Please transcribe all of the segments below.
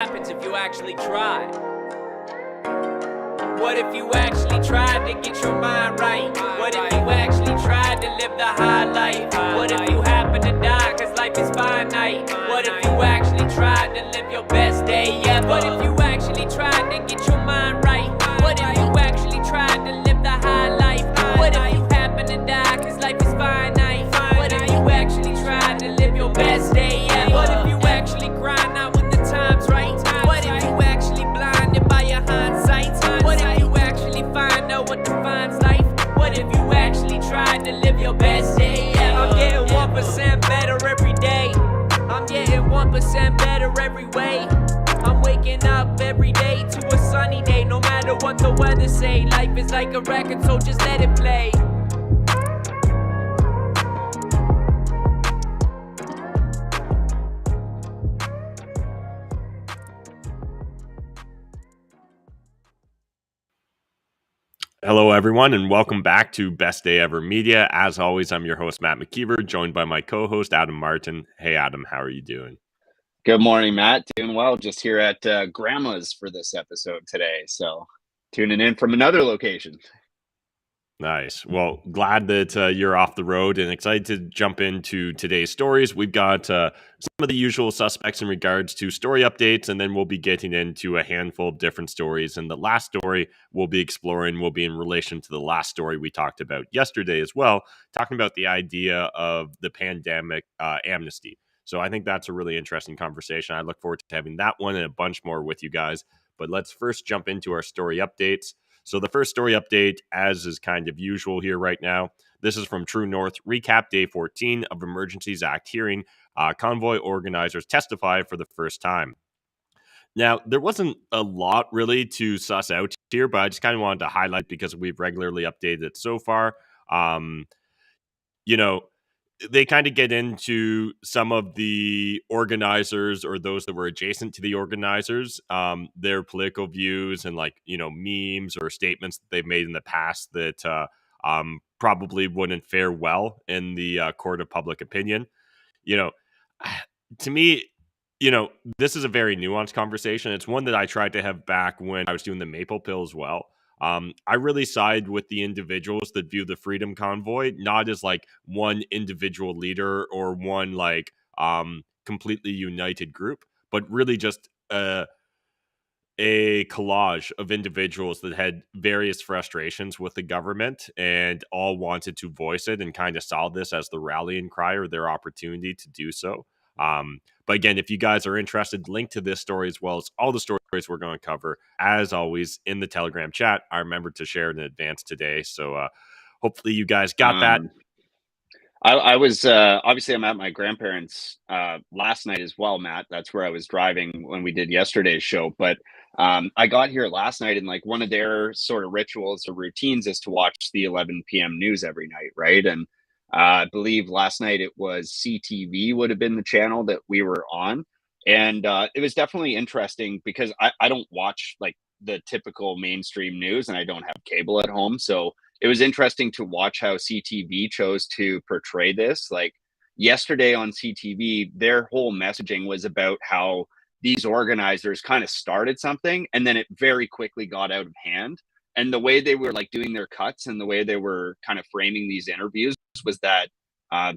happens if you actually try? What if you actually tried to get your mind right? What if you actually tried to live the high life? What if you happen to die cause life is finite? What if you actually tried to live your best day ever? What if you actually tried to get your mind right? What if you actually tried to live the high life? What if you happen to die cause life is finite? What if you actually tried to live your best day ever? What if you actually grind out when the time's right? What if you actually blinded by your hindsight? What if you actually find out what defines life? What if you actually tried to live your best day ever? I'm getting 1% better every day. I'm getting 1% better every way. I'm waking up every day to a sunny day. No matter what the weather say, life is like a record, so just let it play. Hello, everyone, and welcome back to Best Day Ever Media. As always, I'm your host, Matt McKeever, joined by my co-host, Adam Martin. Hey, Adam, how are you doing? Good morning, Matt. Doing well. Just here at Grandma's for this episode today. So tuning in from another location. Nice. Well, glad that you're off the road and excited to jump into today's stories. We've got some of the usual suspects in regards to story updates, and then we'll be getting into a handful of different stories. And the last story we'll be exploring will be in relation to the last story we talked about yesterday as well, talking about the idea of the pandemic amnesty. So I think that's a really interesting conversation. I look forward to having that one and a bunch more with you guys. But let's first jump into our story updates. So the first story update, as is kind of usual here right now, this is from True North. Recap day 14 of Emergencies Act hearing. Convoy organizers testify for the first time. Now, there wasn't a lot really to suss out here, but I just kind of wanted to highlight because we've regularly updated it so far. They kind of get into some of the organizers or those that were adjacent to the organizers, their political views and memes or statements that they've made in the past that probably wouldn't fare well in the court of public opinion. To me, this is a very nuanced conversation. It's one that I tried to have back when I was doing the Maple Pill as well. I really side with the individuals that view the Freedom Convoy not as like one individual leader or one completely united group, but really just a collage of individuals that had various frustrations with the government and all wanted to voice it and kind of saw this as the rallying cry or their opportunity to do so. But again, if you guys are interested, link to this story as well as all the stories we're going to cover, as always, in the Telegram chat. I remembered to share it in advance today. So hopefully you guys got that. I was, obviously I'm at my grandparents' last night as well, Matt. That's where I was driving when we did yesterday's show. But I got here last night, and like one of their sort of rituals or routines is to watch the 11 p.m. news every night, right? And I believe last night it was CTV would have been the channel that we were on. And it was definitely interesting because I don't watch like the typical mainstream news and I don't have cable at home. So it was interesting to watch how CTV chose to portray this. Like yesterday on CTV, their whole messaging was about how these organizers kind of started something and then it very quickly got out of hand. And the way they were like doing their cuts and the way they were kind of framing these interviews was that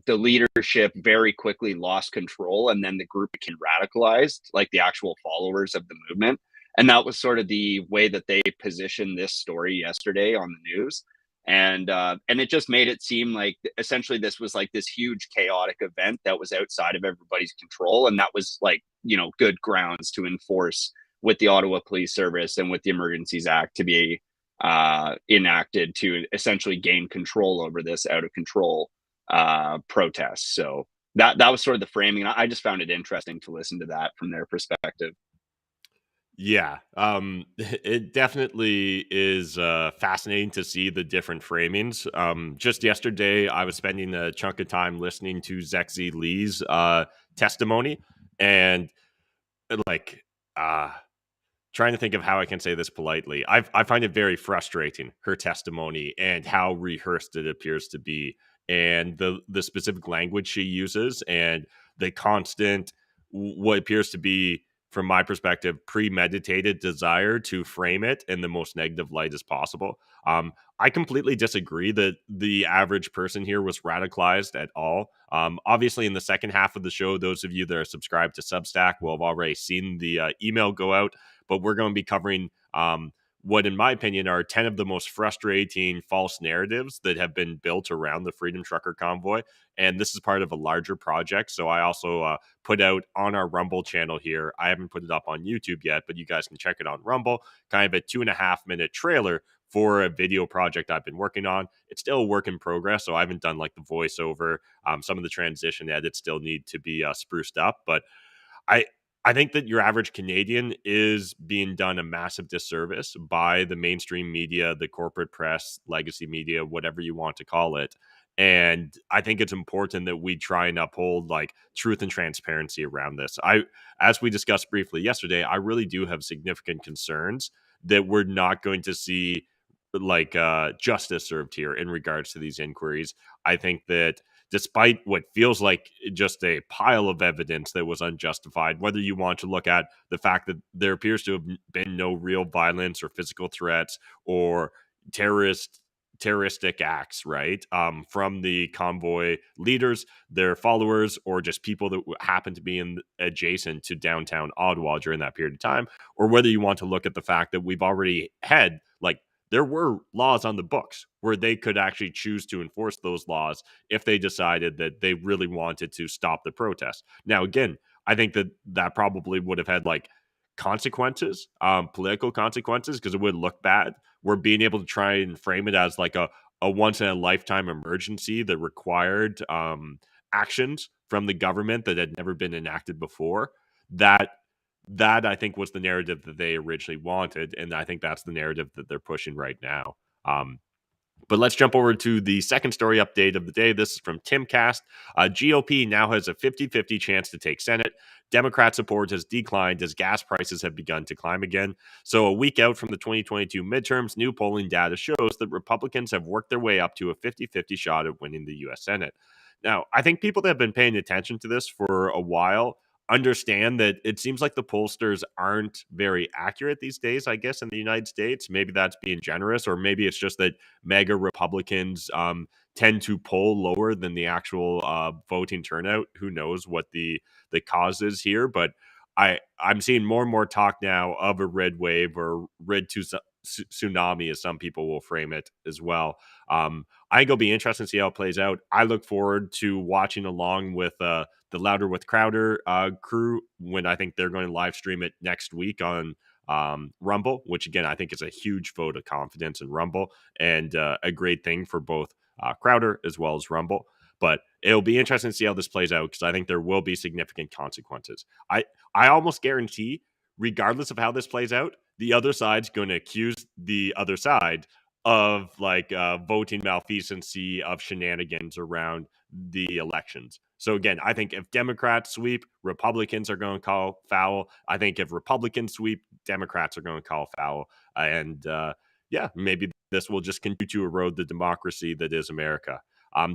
the leadership very quickly lost control and then the group became radicalized, like the actual followers of the movement. And that was sort of the way that they positioned this story yesterday on the news. And it just made it seem like essentially this was like this huge chaotic event that was outside of everybody's control. And that was like, good grounds to enforce with the Ottawa Police Service and with the Emergencies Act to be enacted to essentially gain control over this out of control protest. So that was sort of the framing. I just found it interesting to listen to that from their perspective. Yeah, it definitely is fascinating to see the different framings. Just yesterday, I was spending a chunk of time listening to Zexi Lee's testimony and trying to think of how I can say this politely. I find it very frustrating, her testimony and how rehearsed it appears to be, and the specific language she uses and the constant, what appears to be from my perspective, premeditated desire to frame it in the most negative light as possible. I completely disagree that the average person here was radicalized at all. Obviously, in the second half of the show, those of you that are subscribed to Substack will have already seen the email go out, but we're going to be covering what, in my opinion, are 10 of the most frustrating false narratives that have been built around the Freedom Trucker Convoy. And this is part of a larger project. So I also put out on our Rumble channel here. I haven't put it up on YouTube yet, but you guys can check it on Rumble. Kind of a 2.5-minute trailer for a video project I've been working on. It's still a work in progress, so I haven't done like the voiceover. Some of the transition edits still need to be spruced up, but I I think that your average Canadian is being done a massive disservice by the mainstream media, the corporate press, legacy media, whatever you want to call it. And I think it's important that we try and uphold like truth and transparency around this. As we discussed briefly yesterday, I really do have significant concerns that we're not going to see like justice served here in regards to these inquiries. I think that despite what feels like just a pile of evidence that was unjustified, whether you want to look at the fact that there appears to have been no real violence or physical threats or terroristic acts, right? From the convoy leaders, their followers, or just people that happen to be adjacent to downtown Ottawa during that period of time, or whether you want to look at the fact that we've already had like there were laws on the books where they could actually choose to enforce those laws if they decided that they really wanted to stop the protest. Now, again, I think that probably would have had like consequences, political consequences, because it would look bad. We're being able to try and frame it as like a once in a lifetime emergency that required actions from the government that had never been enacted before. That I think was the narrative that they originally wanted, and I think that's the narrative that they're pushing right now. But let's jump over to the second story update of the day. This is from Timcast. GOP now has a 50-50 chance to take Senate. Democrat support has declined as gas prices have begun to climb again. So a week out from the 2022 midterms, new polling data shows that Republicans have worked their way up to a 50-50 shot at winning the U.S. Senate. Now, I think people that have been paying attention to this for a while understand that it seems like the pollsters aren't very accurate these days, I guess, in the United States. Maybe that's being generous, or maybe it's just that mega Republicans tend to poll lower than the actual voting turnout. Who knows what the cause is here, but I'm seeing more and more talk now of a red wave or red tsunami, as some people will frame it as well. I think it'll be interesting to see how it plays out. I look forward to watching along with the Louder with Crowder crew when I think they're going to live stream it next week on Rumble, which again, I think is a huge vote of confidence in Rumble and a great thing for both Crowder as well as Rumble. But it'll be interesting to see how this plays out because I think there will be significant consequences. I almost guarantee, regardless of how this plays out, the other side's going to accuse the other side of like voting malfeasancy, of shenanigans around the elections. So again, I think if Democrats sweep, Republicans are going to call foul. I think if Republicans sweep, Democrats are going to call foul. And yeah, maybe this will just continue to erode the democracy that is America.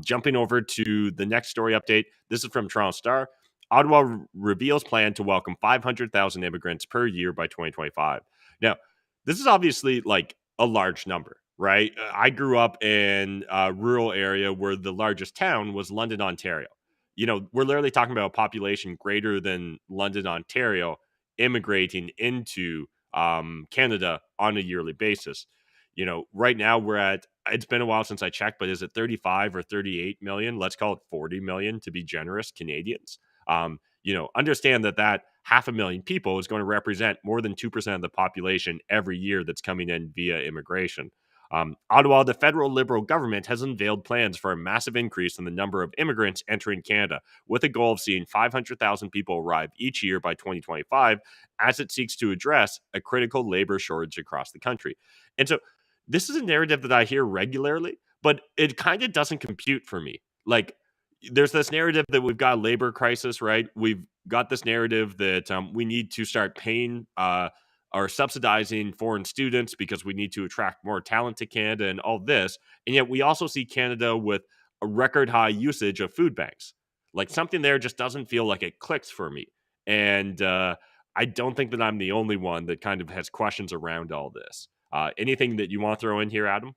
Jumping over to the next story update. This is from Toronto Star. Ottawa reveals plan to welcome 500,000 immigrants per year by 2025. Now, this is obviously like a large number, right? I grew up in a rural area where the largest town was London, Ontario. You know, we're literally talking about a population greater than London, Ontario immigrating into Canada on a yearly basis. You know, right now it's been a while since I checked, but is it 35 or 38 million? Let's call it 40 million to be generous, Canadians. You know, understand that 500,000 people is going to represent more than 2% of the population every year that's coming in via immigration. Ottawa, the federal Liberal government has unveiled plans for a massive increase in the number of immigrants entering Canada, with a goal of seeing 500,000 people arrive each year by 2025 as it seeks to address a critical labor shortage across the country. And so this is a narrative that I hear regularly, but it kind of doesn't compute for me. Like, there's this narrative that we've got a labor crisis, right? We've got this narrative that we need to start paying or subsidizing foreign students because we need to attract more talent to Canada and all this. And yet we also see Canada with a record high usage of food banks. Like something there just doesn't feel like it clicks for me. And I don't think that I'm the only one that kind of has questions around all this. Anything that you want to throw in here, Adam?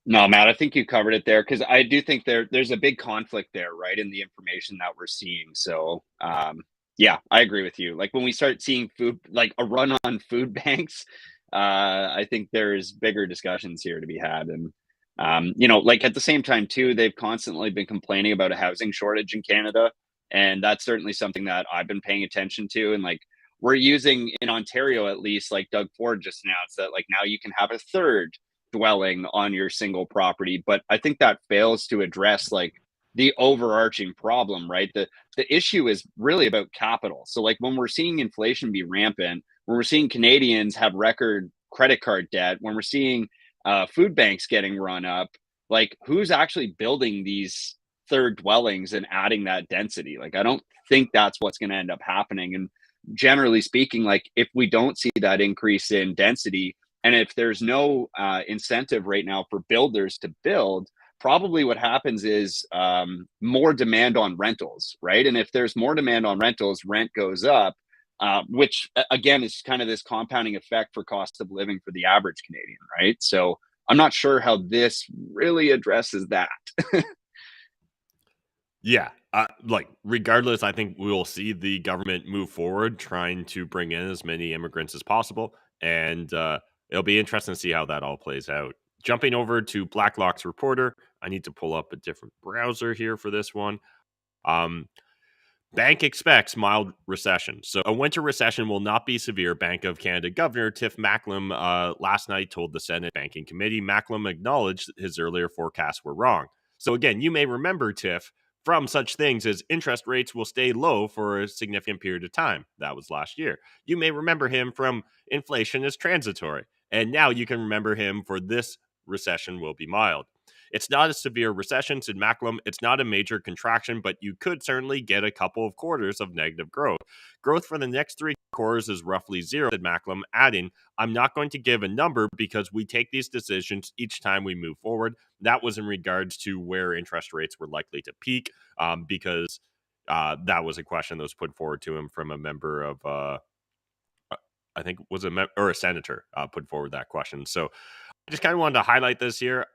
No, Matt, I think you covered it there because I do think there's a big conflict there, right, in the information that we're seeing. So, yeah, I agree with you. Like when we start seeing food, like a run on food banks, I think there's bigger discussions here to be had. And, like at the same time, too, they've constantly been complaining about a housing shortage in Canada. And that's certainly something that I've been paying attention to. And like we're using in Ontario, at least, like Doug Ford just announced that like now you can have a third dwelling on your single property, but I think that fails to address like the overarching problem, right? The issue is really about capital. So like when we're seeing inflation be rampant, when we're seeing Canadians have record credit card debt, when we're seeing food banks getting run up, like who's actually building these third dwellings and adding that density? Like I don't think that's what's going to end up happening. And generally speaking, like if we don't see that increase in density, and if there's no incentive right now for builders to build, probably what happens is more demand on rentals, right? And if there's more demand on rentals, rent goes up, which again is kind of this compounding effect for cost of living for the average Canadian, right? So I'm not sure how this really addresses that. Yeah. Like, regardless, I think we will see the government move forward trying to bring in as many immigrants as possible. And it'll be interesting to see how that all plays out. Jumping over to Blacklock's reporter, I need to pull up a different browser here for this one. Um, Bank expects mild recession. So a winter recession will not be severe, Bank of Canada Governor Tiff Macklem last night told the Senate Banking Committee. Macklem acknowledged his earlier forecasts were wrong. So again, you may remember Tiff from such things as interest rates will stay low for a significant period of time. That was last year. You may remember him from inflation is transitory. And now you can remember him for this recession will be mild. It's not a severe recession, said Macklem. It's not a major contraction, but you could certainly get a couple of quarters of negative growth. Growth for the next 3 quarters is roughly zero, said Macklem, adding, I'm not going to give a number because we take these decisions each time we move forward. That was in regards to where interest rates were likely to peak, because that was a question that was put forward to him from a member of, I think was or a senator put forward that question. So I just kind of wanted to highlight this here.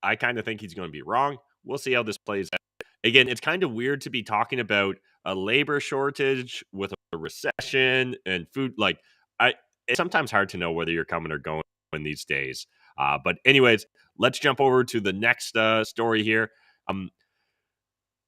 I kind of think he's going to be wrong. We'll see how this plays out. Again, it's kind of weird to be talking about a labor shortage with a recession and food. Like, it's sometimes hard to know whether you're coming or going in these days. But anyways, let's jump over to the next story here.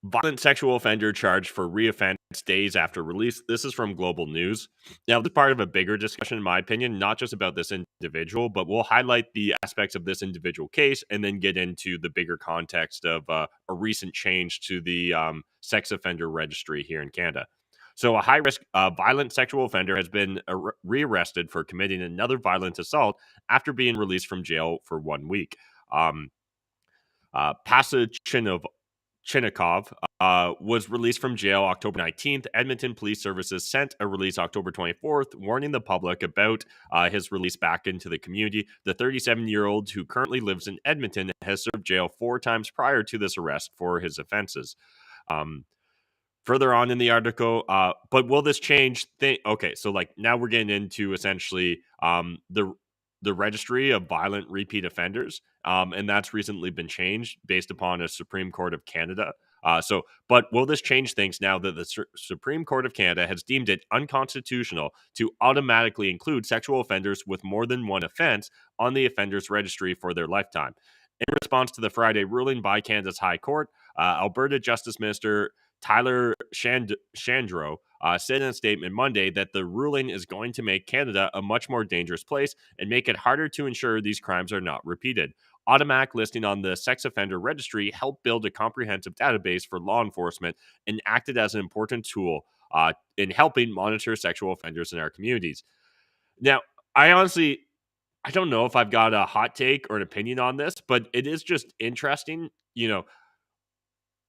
Violent sexual offender charged for reoffense days after release. This is from Global News. Now, this is part of a bigger discussion, in my opinion, not just about this individual, but we'll highlight the aspects of this individual case and then get into the bigger context of a recent change to the sex offender registry here in Canada. So, a high-risk violent sexual offender has been rearrested for committing another violent assault after being released from jail for 1 week. Chinikov was released from jail October 19th. Edmonton Police Services sent a release October 24th, warning the public about his release back into the community. The 37-year-old, who currently lives in Edmonton, has served jail 4 times prior to this arrest for his offenses. Further on in the article, but will this change? Okay, so like now we're getting into essentially the registry of violent repeat offenders, and that's recently been changed based upon a Supreme Court of Canada. But will this change things now that the Supreme Court of Canada has deemed it unconstitutional to automatically include sexual offenders with more than one offense on the offenders registry for their lifetime? In response to the Friday ruling by Canada's High Court, Alberta Justice Minister Tyler Shandro said in a statement Monday that the ruling is going to make Canada a much more dangerous place and make it harder to ensure these crimes are not repeated. Automatic listing on the sex offender registry helped build a comprehensive database for law enforcement and acted as an important tool in helping monitor sexual offenders in our communities. Now, I don't know if I've got a hot take or an opinion on this, but it is just interesting.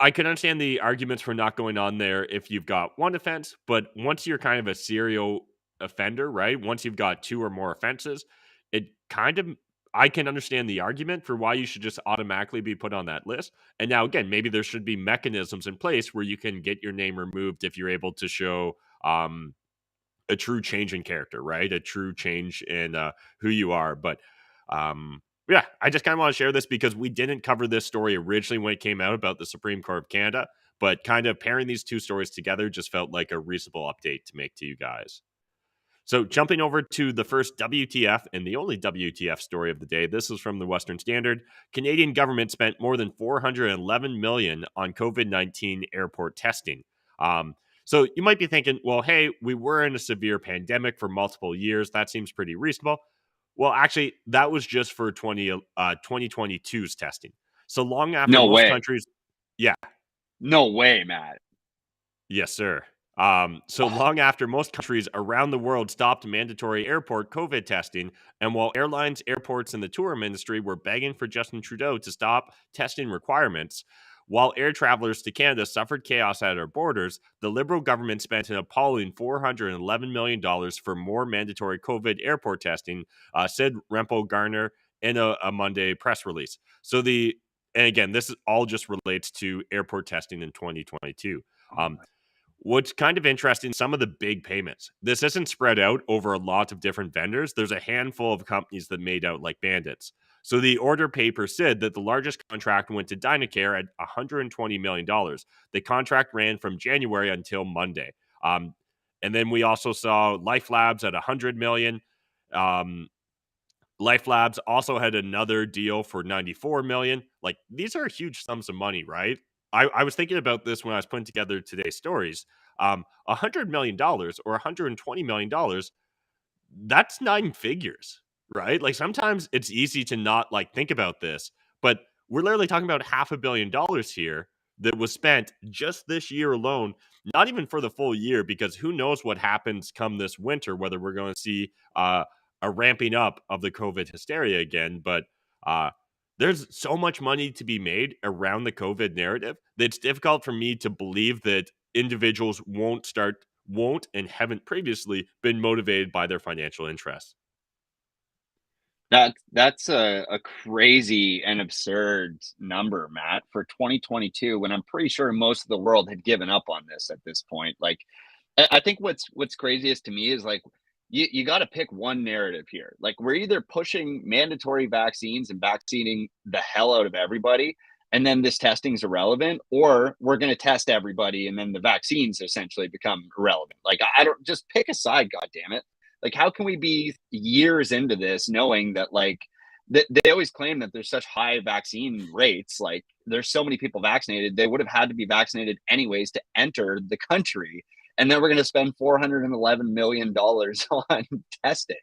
I can understand the arguments for not going on there if you've got one offense, but once you're kind of a serial offender, right? Once you've got 2 or more offenses, I can understand the argument for why you should just automatically be put on that list. And now, again, maybe there should be mechanisms in place where you can get your name removed if you're able to show a true change in character, right? A true change in who you are. But yeah, I just kind of want to share this because we didn't cover this story originally when it came out about the Supreme Court of Canada, but kind of pairing these two stories together just felt like a reasonable update to make to you guys. So jumping over to the first WTF and the only WTF story of the day, this is from the Western Standard. Canadian government spent more than $411 million on COVID-19 airport testing. So you might be thinking, well, hey, we were in a severe pandemic for multiple years. That seems pretty reasonable. Well, actually, that was just for 2022's testing. So long after No most way. countries, yeah, No way, Matt. yes, sir. So long after most countries around the world stopped mandatory airport COVID testing, and while airlines, airports, and the tourism industry were begging for Justin Trudeau to stop testing requirements, while air travelers to Canada suffered chaos at our borders, the Liberal government spent an appalling $411 million for more mandatory COVID airport testing, said Rempo Garner in a Monday press release. And again, this is all just relates to airport testing in 2022. What's kind of interesting, some of the big payments. This isn't spread out over a lot of different vendors. There's a handful of companies that made out like bandits. So the order paper said that the largest contract went to Dynacare at $120 million. The contract ran from January until Monday. And then we also saw Life Labs at $100 million. Life Labs also had another deal for $94 million. Like, these are huge sums of money, right? I was thinking about this when I was putting together today's stories. $100 million or $120 million, that's 9 figures, right? Like, sometimes it's easy to not like think about this, but we're literally talking about $500 million here that was spent just this year alone, not even for the full year, because who knows what happens come this winter, whether we're going to see a ramping up of the COVID hysteria again. But there's so much money to be made around the COVID narrative that it's difficult for me to believe that individuals won't and haven't previously been motivated by their financial interests. That's a crazy and absurd number, Matt, for 2022, when I'm pretty sure most of the world had given up on this at this point. Like, I think what's craziest to me is like you got to pick one narrative here. Like, we're either pushing mandatory vaccines and vaccinating the hell out of everybody, and then this testing is irrelevant, or we're going to test everybody and then the vaccines essentially become irrelevant. Like, I don't, just pick a side, God damn it. Like, how can we be years into this knowing that, like, they always claim that there's such high vaccine rates, like there's so many people vaccinated, they would have had to be vaccinated anyways to enter the country, and then we're going to spend $411 million on testing.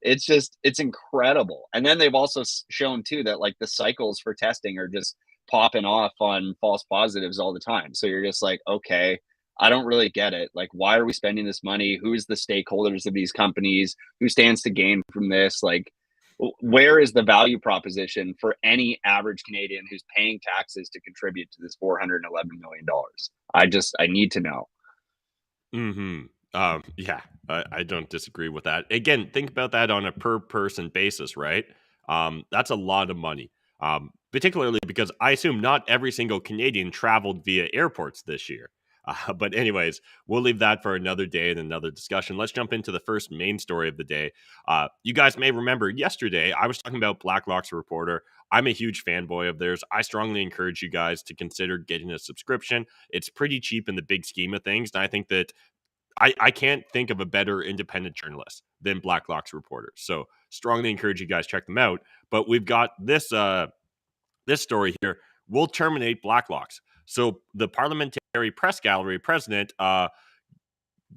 It's incredible. And then they've also shown too that like the cycles for testing are just popping off on false positives all the time. So you're just like, okay, I don't really get it. Like, why are we spending this money? Who's the stakeholders of these companies? Who stands to gain from this? Like, where is the value proposition for any average Canadian who's paying taxes to contribute to this $411 million? I need to know. Yeah, I don't disagree with that. Again, think about that on a per person basis, right? That's a lot of money. Particularly because I assume not every single Canadian traveled via airports this year. But anyways, we'll leave that for another day and another discussion. Let's jump into the first main story of the day. You guys may remember yesterday, I was talking about Blacklock's reporter. I'm a huge fanboy of theirs. I strongly encourage you guys to consider getting a subscription. It's pretty cheap in the big scheme of things. And I think that I can't think of a better independent journalist than Blacklock's reporter. So strongly encourage you guys check them out. But we've got this story here. We'll terminate Blacklocks. So the Parliamentary Press Gallery president,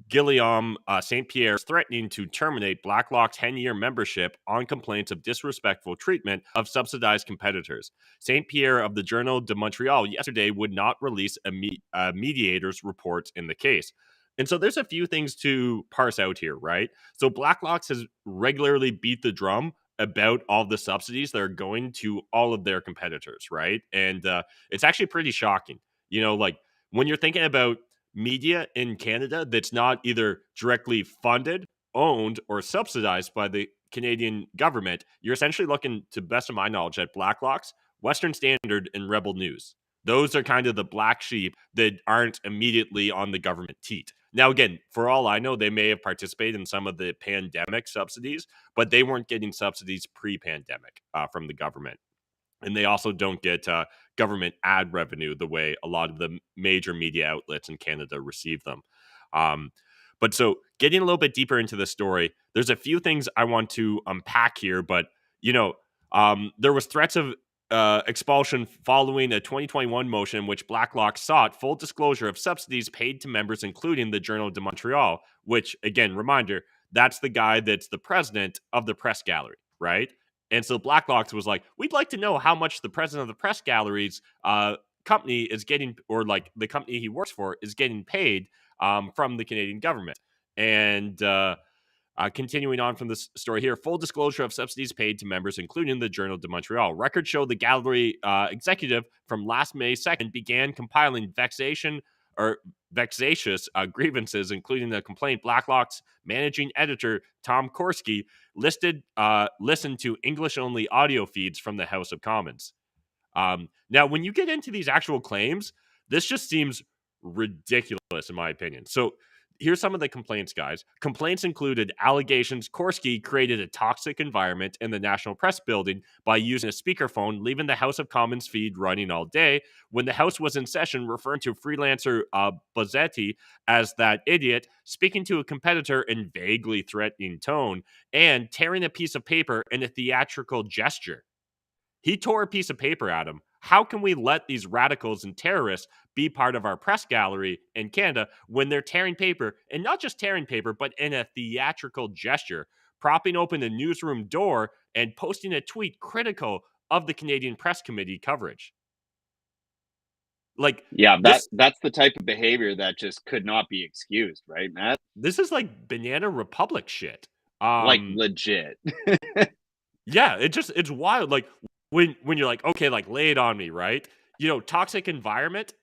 Guillaume St. Pierre, is threatening to terminate Blacklock's 10-year membership on complaints of disrespectful treatment of subsidized competitors. St. Pierre of the Journal de Montreal yesterday would not release a mediator's report in the case. And so there's a few things to parse out here, right? So Blacklocks has regularly beat the drum about all the subsidies that are going to all of their competitors, right? And it's actually pretty shocking. You know, like when you're thinking about media in Canada that's not either directly funded, owned, or subsidized by the Canadian government, you're essentially looking, to best of my knowledge, at Blacklock's, Western Standard, and Rebel News. Those are kind of the black sheep that aren't immediately on the government teat. Now, again, for all I know, they may have participated in some of the pandemic subsidies, but they weren't getting subsidies pre-pandemic from the government. And they also don't get government ad revenue the way a lot of the major media outlets in Canada receive them. But so getting a little bit deeper into the story, there's a few things I want to unpack here. But, there was threats of expulsion following a 2021 motion in which Blacklock sought full disclosure of subsidies paid to members, including the Journal de Montreal, which, again, reminder, that's the guy that's the president of the press gallery, right? And so Blacklock was like, we'd like to know how much the president of the press gallery's company is getting, or like the company he works for is getting paid from the Canadian government. And continuing on from this story here, full disclosure of subsidies paid to members, including the Journal de Montreal. Records show the gallery executive from last May 2nd began compiling vexatious grievances, including the complaint Blacklock's managing editor, Tom Korski, listened to English-only audio feeds from the House of Commons. Now, when you get into these actual claims, this just seems ridiculous, in my opinion. So here's some of the complaints, guys. Complaints included allegations Korski created a toxic environment in the National Press Building by using a speakerphone, leaving the House of Commons feed running all day. When the House was in session, referring to freelancer Bozzetti as that idiot, speaking to a competitor in vaguely threatening tone, and tearing a piece of paper in a theatrical gesture. He tore a piece of paper at him. How can we let these radicals and terrorists be part of our press gallery in Canada when they're tearing paper, and not just tearing paper, but in a theatrical gesture, propping open a newsroom door and posting a tweet critical of the Canadian Press Committee coverage? Like, Yeah, that's the type of behavior that just could not be excused, right, Matt? this is like Banana Republic shit. Like legit. Yeah, it's wild. Like when you're like, okay, like lay it on me, right? Toxic environment.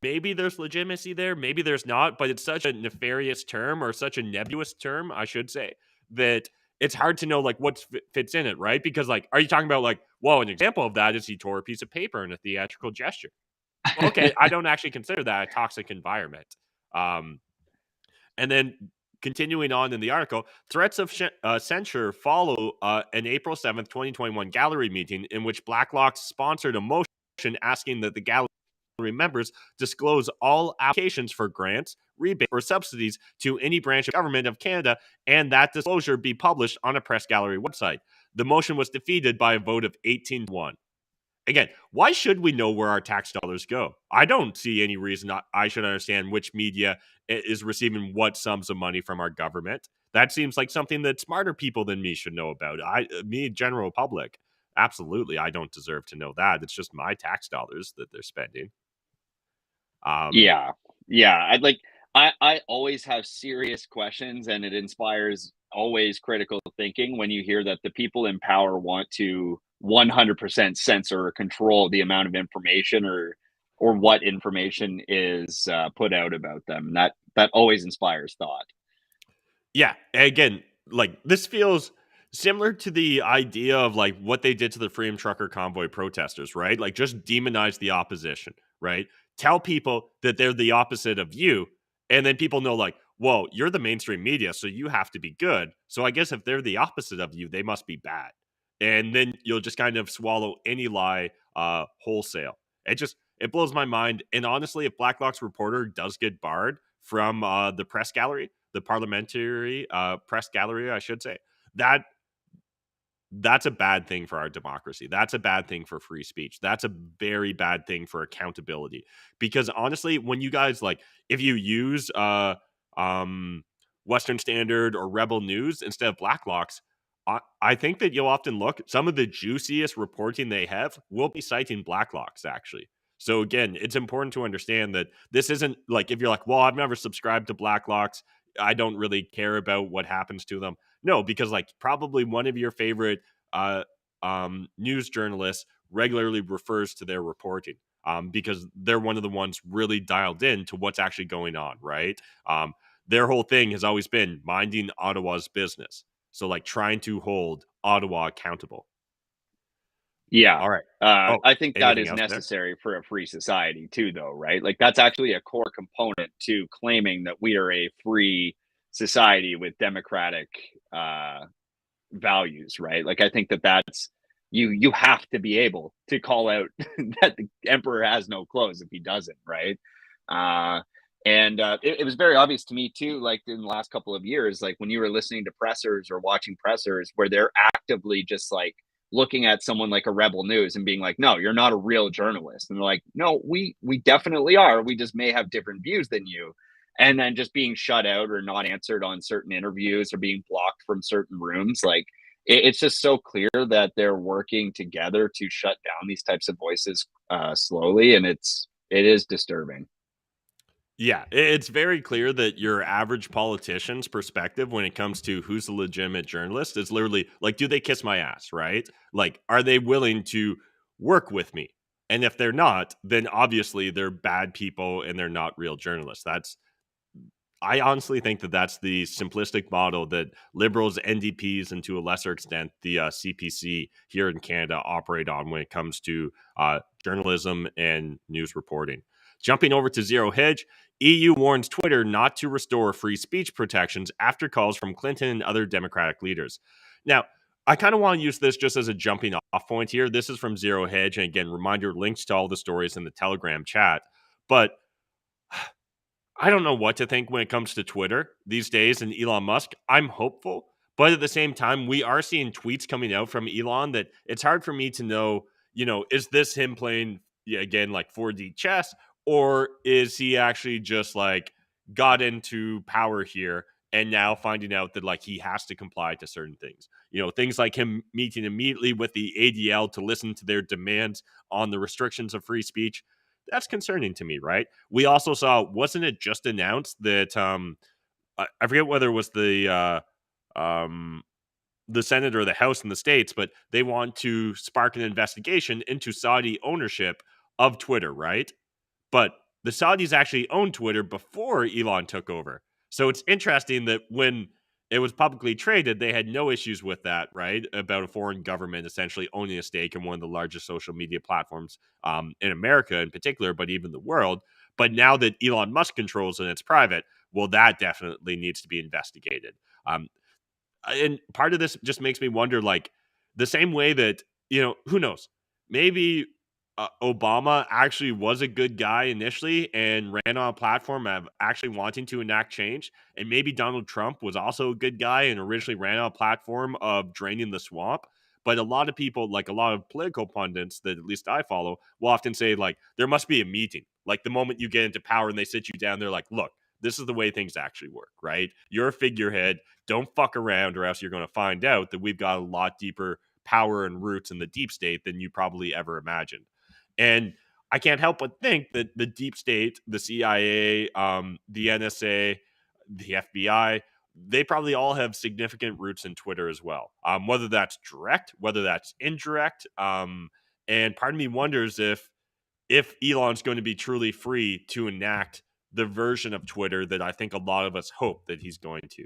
Maybe there's legitimacy there, maybe there's not, but it's such a nefarious term, or such a nebulous term, I should say, that it's hard to know like what fits in it, right? Because like, are you talking about like, well, an example of that is he tore a piece of paper in a theatrical gesture. Okay, I don't actually consider that a toxic environment. And then continuing on in the article, threats of censure follow an April 7th, 2021 gallery meeting in which Blacklock sponsored a motion asking that the gallery members disclose all applications for grants, rebates, or subsidies to any branch of government of Canada, and that disclosure be published on a press gallery website. The motion was defeated by a vote of 18-1. Again, why should we know where our tax dollars go? I don't see any reason I should understand which media is receiving what sums of money from our government. That seems like something that smarter people than me should know about. Me, general public, absolutely, I don't deserve to know that. It's just my tax dollars that they're spending. Yeah. I always have serious questions, and it inspires always critical thinking when you hear that the people in power want to 100% censor or control the amount of information or what information is put out about them. That always inspires thought. Yeah, again, like this feels similar to the idea of like what they did to the Freedom Trucker Convoy protesters, right? Like just demonize the opposition, right? Tell people that they're the opposite of you, and then people know like, well, you're the mainstream media, so you have to be good. So I guess if they're the opposite of you, they must be bad. And then you'll just kind of swallow any lie wholesale. It blows my mind. And honestly, if Blacklock's reporter does get barred from the press gallery, the parliamentary press gallery, I should say, that's a bad thing for our democracy. That's a bad thing for free speech. That's a very bad thing for accountability. Because honestly, when you guys like, if you use Western Standard or Rebel News instead of Blacklock's, I think that you'll often look, some of the juiciest reporting they have will be citing Blacklock's actually. So again, it's important to understand that this isn't like, if you're like, well, I've never subscribed to Blacklock's, I don't really care about what happens to them. No, because like probably one of your favorite news journalists regularly refers to their reporting because they're one of the ones really dialed in to what's actually going on, right? Their whole thing has always been minding Ottawa's business. So like trying to hold Ottawa accountable. Yeah. All right. Oh, I think that anything is else there? necessary for a free society too, though, right? Like that's actually a core component to claiming that we are a free society with democratic uh, values, right? Like I think that that's you have to be able to call out that the emperor has no clothes if he doesn't, right? Uh, and it was very obvious to me too, like in the last couple of years, like when you were listening to pressers or watching pressers, where they're actively just like looking at someone like a Rebel News and being like, "No, you're not a real journalist," and they're like, "No, we definitely are. We just may have different views than you." And then just being shut out or not answered on certain interviews or being blocked from certain rooms, like it's just so clear that they're working together to shut down these types of voices slowly, and it is disturbing. Yeah, it's very clear that your average politician's perspective when it comes to who's a legitimate journalist is literally like, do they kiss my ass, right? Like, are they willing to work with me? And if they're not, then obviously they're bad people and they're not real journalists. I honestly think that that's the simplistic model that liberals, NDPs, and to a lesser extent the CPC here in Canada operate on when it comes to journalism and news reporting. Jumping over to Zero Hedge, EU warns Twitter not to restore free speech protections after calls from Clinton and other Democratic leaders. Now, I kind of want to use this just as a jumping off point here. This is from Zero Hedge. And again, reminder links to all the stories in the Telegram chat. But I don't know what to think when it comes to Twitter these days and Elon Musk. I'm hopeful, but at the same time, we are seeing tweets coming out from Elon that it's hard for me to know, is this him playing, yeah, again, like 4D chess, or is he actually just like got into power here and now finding out that like he has to comply to certain things? Things like him meeting immediately with the ADL to listen to their demands on the restrictions of free speech. That's concerning to me, right? We also saw, wasn't it just announced that I forget whether it was the Senate or the House in the States, but they want to spark an investigation into Saudi ownership of Twitter, right? But the Saudis actually owned Twitter before Elon took over. So it's interesting that when it was publicly traded, they had no issues with that, right? About a foreign government essentially owning a stake in one of the largest social media platforms in America in particular, but even the world. But now that Elon Musk controls and it's private, well, that definitely needs to be investigated. And part of this just makes me wonder, like, the same way that, who knows, maybe Obama actually was a good guy initially and ran on a platform of actually wanting to enact change, and maybe Donald Trump was also a good guy and originally ran on a platform of draining the swamp. But a lot of people, like a lot of political pundits that at least I follow, will often say, like, there must be a meeting. Like, the moment you get into power and they sit you down, they're like, look, this is the way things actually work, right? You're a figurehead. Don't fuck around, or else you're going to find out that we've got a lot deeper power and roots in the deep state than you probably ever imagined. And I can't help but think that the deep state, the CIA, the NSA, the FBI, they probably all have significant roots in Twitter as well. Whether that's direct, whether that's indirect. And part of me wonders if Elon's going to be truly free to enact the version of Twitter that I think a lot of us hope that he's going to.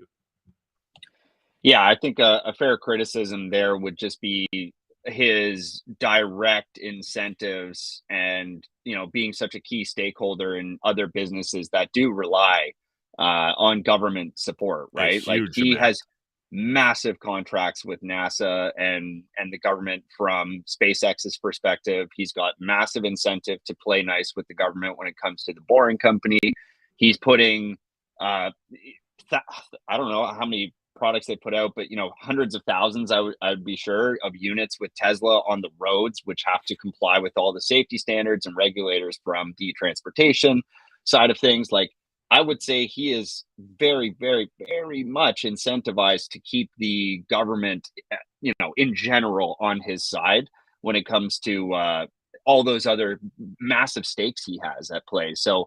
Yeah, I think a fair criticism there would just be his direct incentives and being such a key stakeholder in other businesses that do rely on government support, A right? Like huge he amount. has massive contracts with NASA and the government from SpaceX's perspective. He's got massive incentive to play nice with the government when it comes to the Boring Company. He's putting I don't know how many products they put out, but hundreds of thousands, I'd be sure, of units with Tesla on the roads, which have to comply with all the safety standards and regulators from the transportation side of things. Like I would say he is very, very, very much incentivized to keep the government, in general on his side when it comes to all those other massive stakes he has at play. So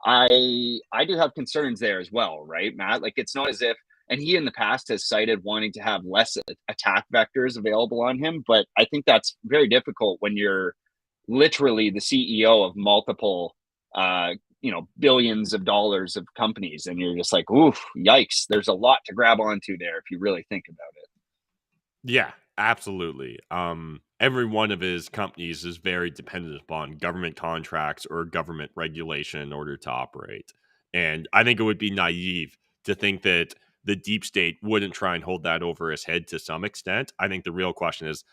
I do have concerns there as well, right, Matt? Like it's not as if, and he in the past has cited wanting to have less attack vectors available on him, but I think that's very difficult when you're literally the CEO of multiple billions of dollars of companies, and you're just like, oof, yikes, there's a lot to grab onto there if you really think about it. Yeah, absolutely. every one of his companies is very dependent upon government contracts or government regulation in order to operate. And I think it would be naive to think that the deep state wouldn't try and hold that over his head to some extent. I think the real question is,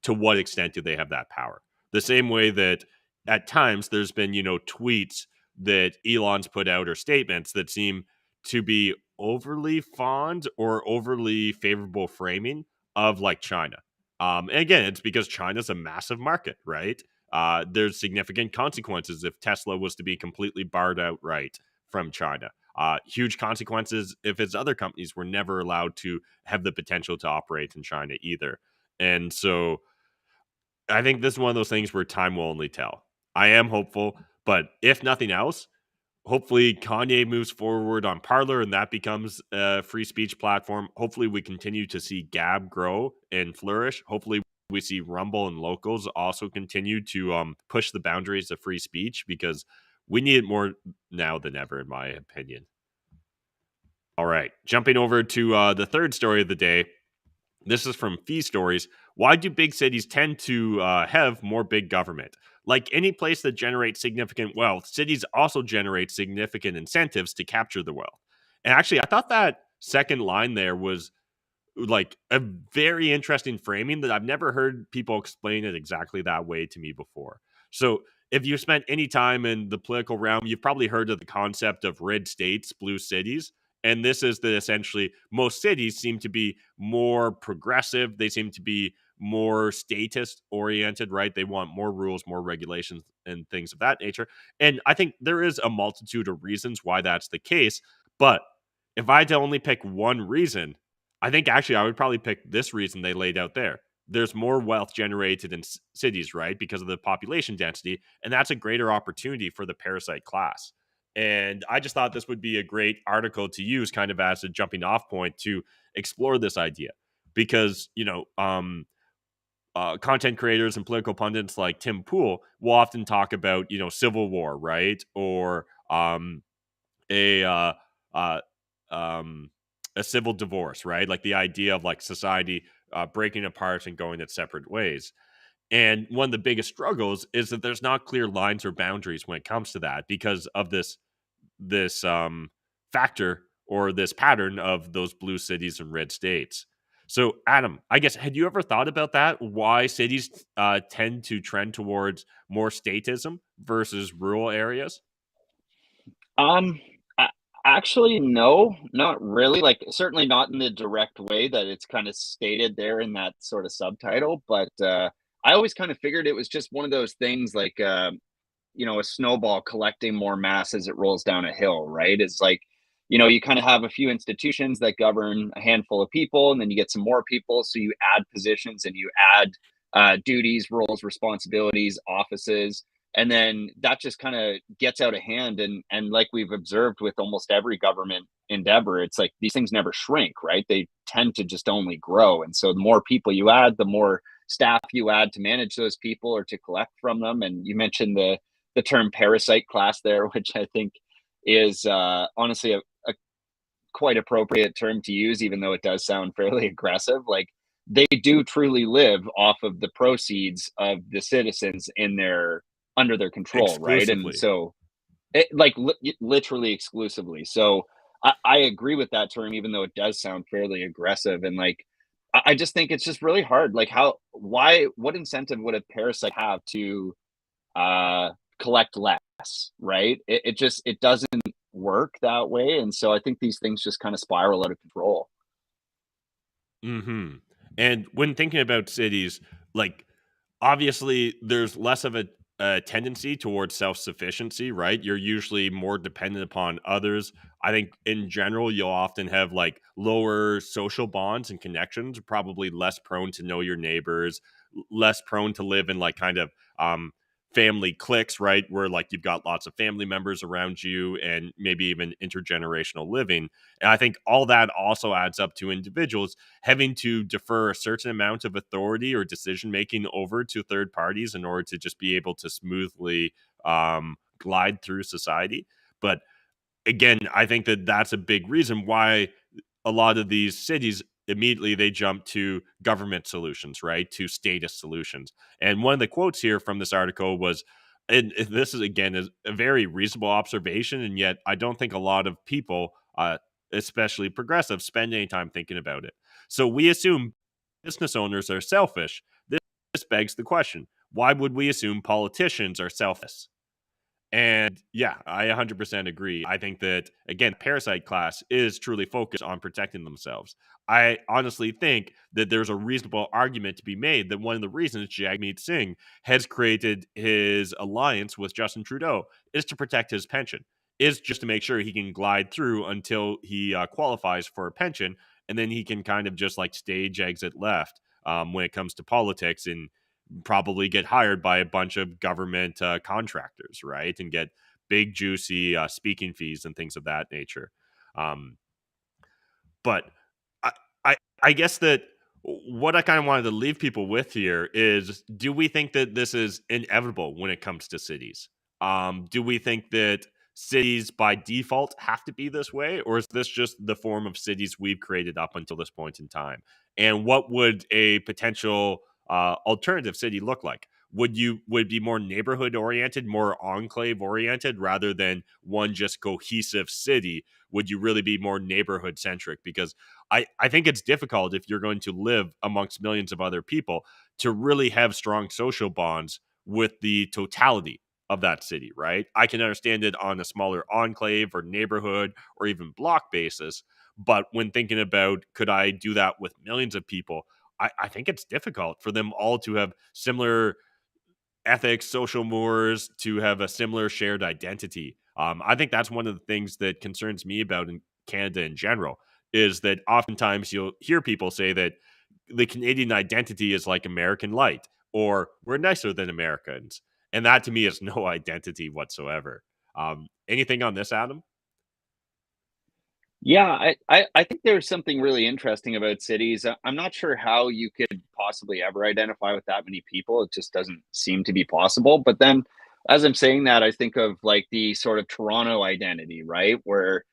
to what extent do they have that power? The same way that at times there's been, tweets that Elon's put out or statements that seem to be overly fond or overly favorable framing of like China. And again, it's because China's a massive market, right? There's significant consequences if Tesla was to be completely barred outright from China. Huge consequences if its other companies were never allowed to have the potential to operate in China either. And so I think this is one of those things where time will only tell. I am hopeful, but if nothing else, hopefully Kanye moves forward on Parler and that becomes a free speech platform. Hopefully we continue to see Gab grow and flourish. Hopefully we see Rumble and Locals also continue to push the boundaries of free speech, because we need it more now than ever, in my opinion. All right, jumping over to the third story of the day. This is from Fee Stories. Why do big cities tend to have more big government? Like any place that generates significant wealth, cities also generate significant incentives to capture the wealth. And actually, I thought that second line there was like a very interesting framing that I've never heard people explain it exactly that way to me before. So if you spent any time in the political realm, you've probably heard of the concept of red states, blue cities. And this is that essentially most cities seem to be more progressive. They seem to be more statist oriented, right? They want more rules, more regulations, and things of that nature. And I think there is a multitude of reasons why that's the case. But if I had to only pick one reason, I think actually I would probably pick this reason they laid out there. There's more wealth generated in cities, right? Because of the population density. And that's a greater opportunity for the parasite class. And I just thought this would be a great article to use kind of as a jumping off point to explore this idea. Because, content creators and political pundits like Tim Pool will often talk about, civil war, right? Or a uh, uh, um, a civil divorce, right? Like the idea of like society breaking apart and going its separate ways. And one of the biggest struggles is that there's not clear lines or boundaries when it comes to that because of this factor or this pattern of those blue cities and red states. So, Adam, I guess, had you ever thought about that? Why cities tend to trend towards more statism versus rural areas? Um, a- Actually, no, not really. Like, certainly not in the direct way that it's kind of stated there in that sort of subtitle. But I always kind of figured it was just one of those things, like a snowball collecting more mass as it rolls down a hill, right? It's like, you kind of have a few institutions that govern a handful of people, and then you get some more people, so you add positions and you add duties, roles, responsibilities, offices, and then that just kind of gets out of hand. And like we've observed with almost every government endeavor, it's like these things never shrink, right? They tend to just only grow. And so the more people you add, the more staff you add to manage those people or to collect from them. And you mentioned the term parasite class there, which I think is honestly a quite appropriate term to use, even though it does sound fairly aggressive. Like, they do truly live off of the proceeds of the citizens in their under their control, right? And Exclusively. so, literally exclusively. So I agree with that term, even though it does sound fairly aggressive. And like, I just think it's just really hard. Like, what incentive would a parasite have to uh, collect less, right? It doesn't work that way, and so I think these things just kind of spiral out of control. Hmm. And when thinking about cities, like obviously there's less of a tendency towards self-sufficiency, right? You're usually more dependent upon others. I think in general you'll often have like lower social bonds and connections, probably less prone to know your neighbors, less prone to live in like kind of family cliques, right? Where like you've got lots of family members around you and maybe even intergenerational living. And I think all that also adds up to individuals having to defer a certain amount of authority or decision making over to third parties in order to just be able to smoothly glide through society. But again, I think that that's a big reason why a lot of these cities immediately they jump to government solutions, right? To statist solutions. And one of the quotes here from this article was, and this is again is a very reasonable observation, and yet I don't think a lot of people, especially progressives, spend any time thinking about it. So we assume business owners are selfish. This begs the question: why would we assume politicians are selfish? And yeah, I 100% agree. I think that, again, parasite class is truly focused on protecting themselves. I honestly think that there's a reasonable argument to be made that one of the reasons Jagmeet Singh has created his alliance with Justin Trudeau is to protect his pension, is just to make sure he can glide through until he qualifies for a pension, and then he can kind of just like stage exit left when it comes to politics and probably get hired by a bunch of government contractors, right? And get big, juicy speaking fees and things of that nature. Um, but I, I guess that what I kind of wanted to leave people with here is: do we think that this is inevitable when it comes to cities? Do we think that cities by default have to be this way, or is this just the form of cities we've created up until this point in time? And what would a potential alternative city look like? Would it be more neighborhood oriented, more enclave oriented, rather than one just cohesive city? Would you really be more neighborhood centric? Because I think it's difficult if you're going to live amongst millions of other people to really have strong social bonds with the totality of that city, right? I can understand it on a smaller enclave or neighborhood or even block basis. But when thinking about, could I do that with millions of people? I think it's difficult for them all to have similar ethics, social mores, to have a similar shared identity. I think that's one of the things that concerns me about in Canada in general, is that oftentimes you'll hear people say that the Canadian identity is like American light, or we're nicer than Americans. And that to me is no identity whatsoever. Anything on this, Adam? Yeah, I think there's something really interesting about cities. I'm not sure how you could possibly ever identify with that many people. It just doesn't seem to be possible. But then, as I'm saying that, I think of like the sort of Toronto identity, right? Where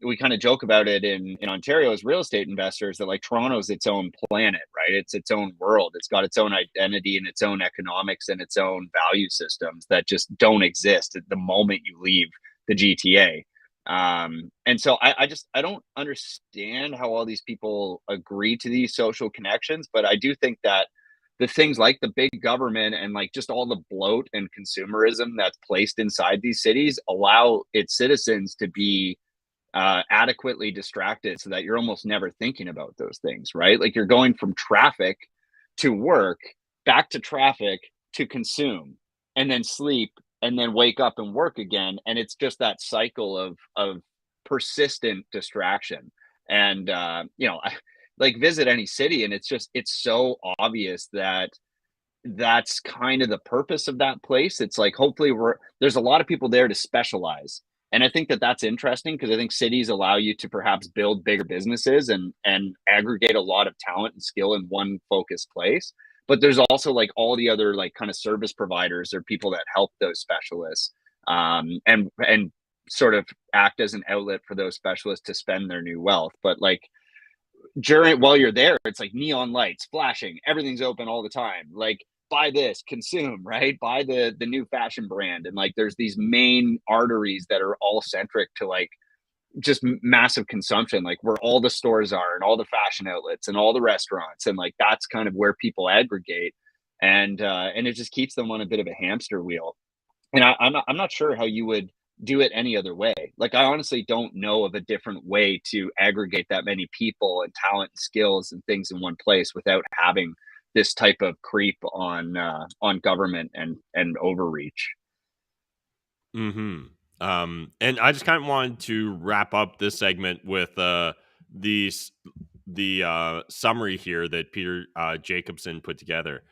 we kind of joke about it in Ontario as real estate investors that like Toronto's its own planet, right? It's its own world. It's got its own identity and its own economics and its own value systems that just don't exist at the moment you leave the GTA. And so I don't understand how all these people agree to these social connections, but I do think that the things like the big government and like just all the bloat and consumerism that's placed inside these cities allow its citizens to be adequately distracted so that you're almost never thinking about those things, right? Like you're going from traffic to work, back to traffic to consume, and then sleep, and then wake up and work again. And it's just that cycle of persistent distraction. And I like visit any city, and it's so obvious that that's kind of the purpose of that place. It's like hopefully there's a lot of people there to specialize, and I think that that's interesting because I think cities allow you to perhaps build bigger businesses and aggregate a lot of talent and skill in one focused place. But there's also like all the other like kind of service providers or people that help those specialists, and sort of act as an outlet for those specialists to spend their new wealth. But like while you're there, it's like neon lights flashing, everything's open all the time. Like buy this, consume, right? Buy the new fashion brand. And like there's these main arteries that are all centric to like just massive consumption, like where all the stores are and all the fashion outlets and all the restaurants. And like that's kind of where people aggregate. And it just keeps them on a bit of a hamster wheel. And I'm not sure how you would do it any other way. Like I honestly don't know of a different way to aggregate that many people and talent and skills and things in one place without having this type of creep on government and overreach. Hmm. And I just kind of wanted to wrap up this segment with the summary here that Peter Jacobson put together.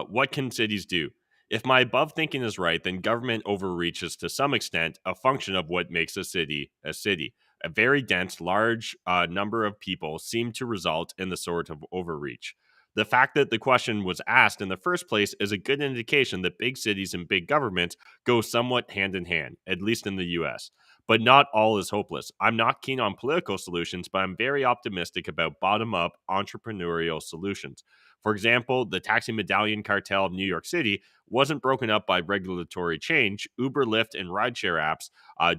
What can cities do? If my above thinking is right, then government overreach is to some extent a function of what makes a city a city. A very dense, large number of people seem to result in the sort of overreach. The fact that the question was asked in the first place is a good indication that big cities and big governments go somewhat hand in hand, at least in the US. but not all is hopeless. I'm not keen on political solutions, but I'm very optimistic about bottom-up entrepreneurial solutions. For example, the taxi medallion cartel of New York City wasn't broken up by regulatory change. Uber, Lyft, and rideshare apps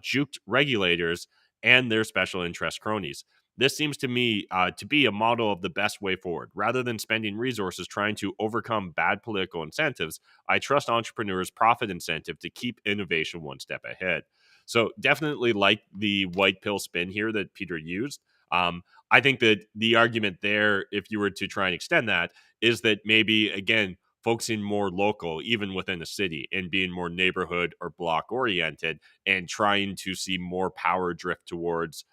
juked regulators and their special interest cronies. This seems to me to be a model of the best way forward. Rather than spending resources trying to overcome bad political incentives, I trust entrepreneurs' profit incentive to keep innovation one step ahead. So definitely like the white pill spin here that Peter used. I think that the argument there, if you were to try and extend that, is that maybe, again, focusing more local, even within a city, and being more neighborhood or block oriented, and trying to see more power drift towards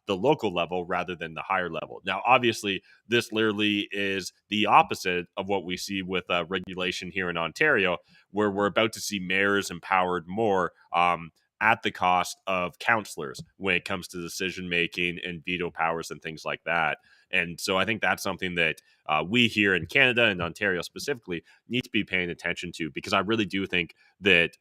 the local level rather than the higher level. Now, obviously, this literally is the opposite of what we see with regulation here in Ontario, where we're about to see mayors empowered more at the cost of councillors when it comes to decision making and veto powers and things like that. And so I think that's something that we here in Canada and Ontario specifically need to be paying attention to, because I really do think that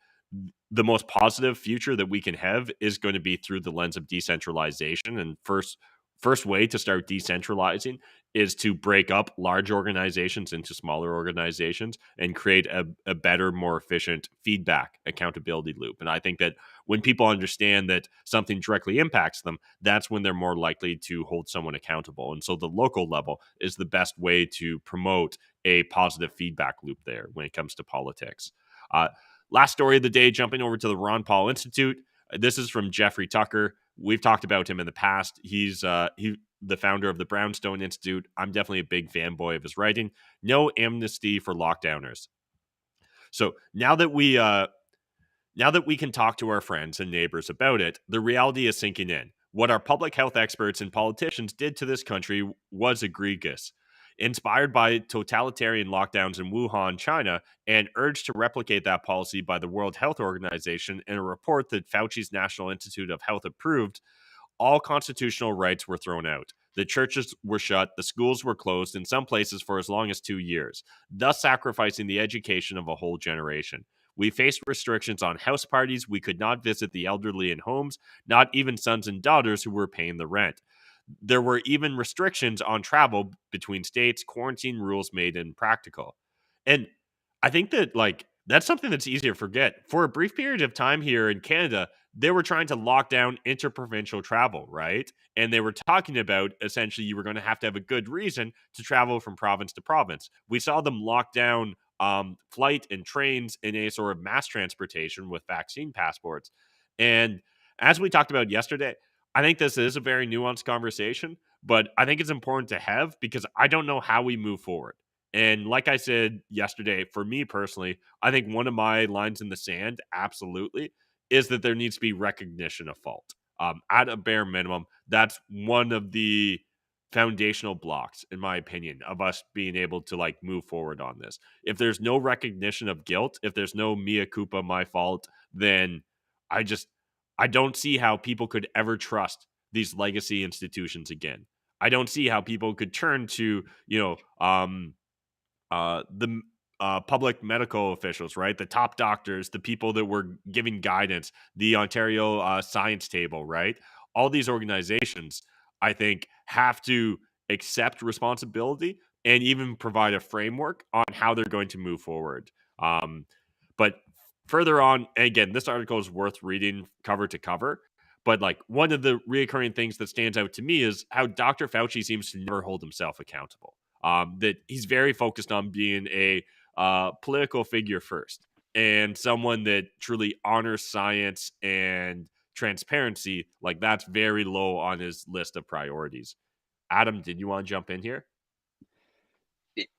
the most positive future that we can have is going to be through the lens of decentralization. And first way to start decentralizing is to break up large organizations into smaller organizations and create a better, more efficient feedback accountability loop. And I think that when people understand that something directly impacts them, that's when they're more likely to hold someone accountable. And so the local level is the best way to promote a positive feedback loop there when it comes to politics. Last story of the day, jumping over to the Ron Paul Institute. This is from Jeffrey Tucker. We've talked about him in the past. He's the founder of the Brownstone Institute. I'm definitely a big fanboy of his writing. No amnesty for lockdowners. So now that we can talk to our friends and neighbors about it, the reality is sinking in. What our public health experts and politicians did to this country was egregious. Inspired by totalitarian lockdowns in Wuhan, China, and urged to replicate that policy by the World Health Organization in a report that Fauci's National Institute of Health approved, all constitutional rights were thrown out. The churches were shut, the schools were closed, in some places for as long as 2 years, thus sacrificing the education of a whole generation. We faced restrictions on house parties. We could not visit the elderly in homes, not even sons and daughters who were paying the rent. There were even restrictions on travel between states, quarantine rules made impractical. And I think that, like, that's something that's easy to forget. For a brief period of time here in Canada, they were trying to lock down interprovincial travel, right? And they were talking about essentially you were going to have a good reason to travel from province to province. We saw them lock down flight and trains in a sort of mass transportation with vaccine passports. And as we talked about yesterday, I think this is a very nuanced conversation, but I think it's important to have because I don't know how we move forward. And like I said yesterday, for me personally, I think one of my lines in the sand, absolutely, is that there needs to be recognition of fault. At a bare minimum, that's one of the foundational blocks, in my opinion, of us being able to like move forward on this. If there's no recognition of guilt, if there's no mea culpa, my fault, then I just I don't see how people could ever trust these legacy institutions again. I don't see how people could turn to, the public medical officials, right? The top doctors, the people that were giving guidance, the Ontario Science Table, right? All these organizations, I think, have to accept responsibility and even provide a framework on how they're going to move forward. But further on, and again, this article is worth reading cover to cover. But like one of the reoccurring things that stands out to me is how Dr. Fauci seems to never hold himself accountable. That he's very focused on being a political figure first and someone that truly honors science and transparency. Like that's very low on his list of priorities. Adam, did you want to jump in here?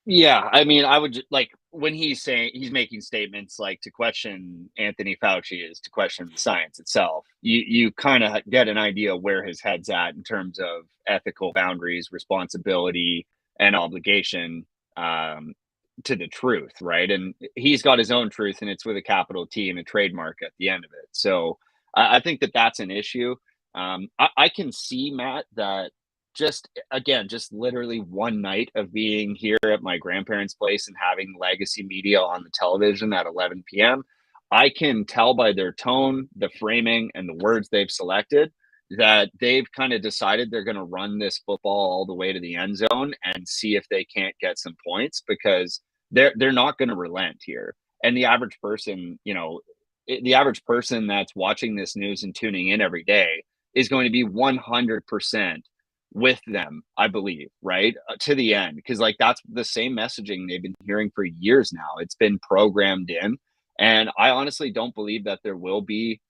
Yeah, I mean, I would like when he's saying he's making statements like to question Anthony Fauci is to question the science itself. You kind of get an idea where his head's at in terms of ethical boundaries, responsibility, and obligation to the truth, right? And he's got his own truth, and it's with a capital T and a trademark at the end of it. So I think that that's an issue. I can see, Matt, that just again, just literally one night of being here at my grandparents' place and having legacy media on the television at 11 p.m. I can tell by their tone, the framing, and the words they've selected that they've kind of decided they're going to run this football all the way to the end zone and see if they can't get some points, because they're not going to relent here. And the average person, the average person that's watching this news and tuning in every day is going to be 100% with them, I believe, right? To the end, because like that's the same messaging they've been hearing for years now. It's been programmed in, and I honestly don't believe that there will be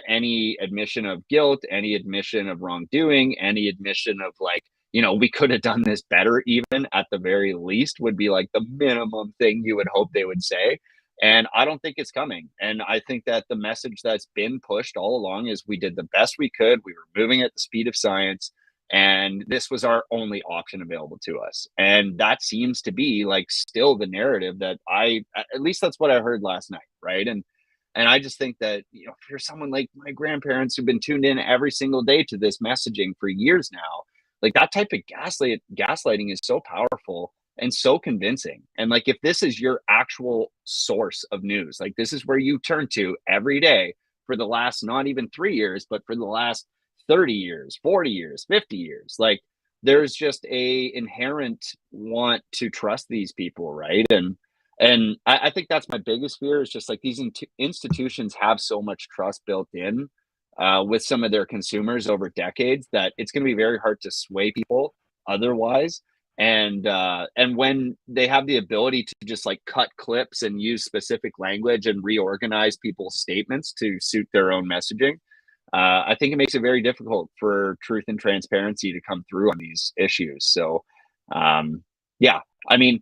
any admission of guilt, any admission of wrongdoing, any admission of like, we could have done this better, even at the very least, would be like the minimum thing you would hope they would say. And I don't think it's coming. And I think that the message that's been pushed all along is we did the best we could. We were moving at the speed of science, and this was our only option available to us. And that seems to be like still the narrative that at least that's what I heard last night. Right. And I just think that, if you're someone like my grandparents who've been tuned in every single day to this messaging for years now, like that type of gaslighting is so powerful and so convincing. And like, if this is your actual source of news, like this is where you turn to every day for the last, not even 3 years, but for the last 30 years, 40 years, 50 years, like there's just a inherent want to trust these people. Right. And I think that's my biggest fear, is just like these institutions have so much trust built in with some of their consumers over decades that it's going to be very hard to sway people otherwise. And when they have the ability to just like cut clips and use specific language and reorganize people's statements to suit their own messaging, I think it makes it very difficult for truth and transparency to come through on these issues. So, yeah, I mean,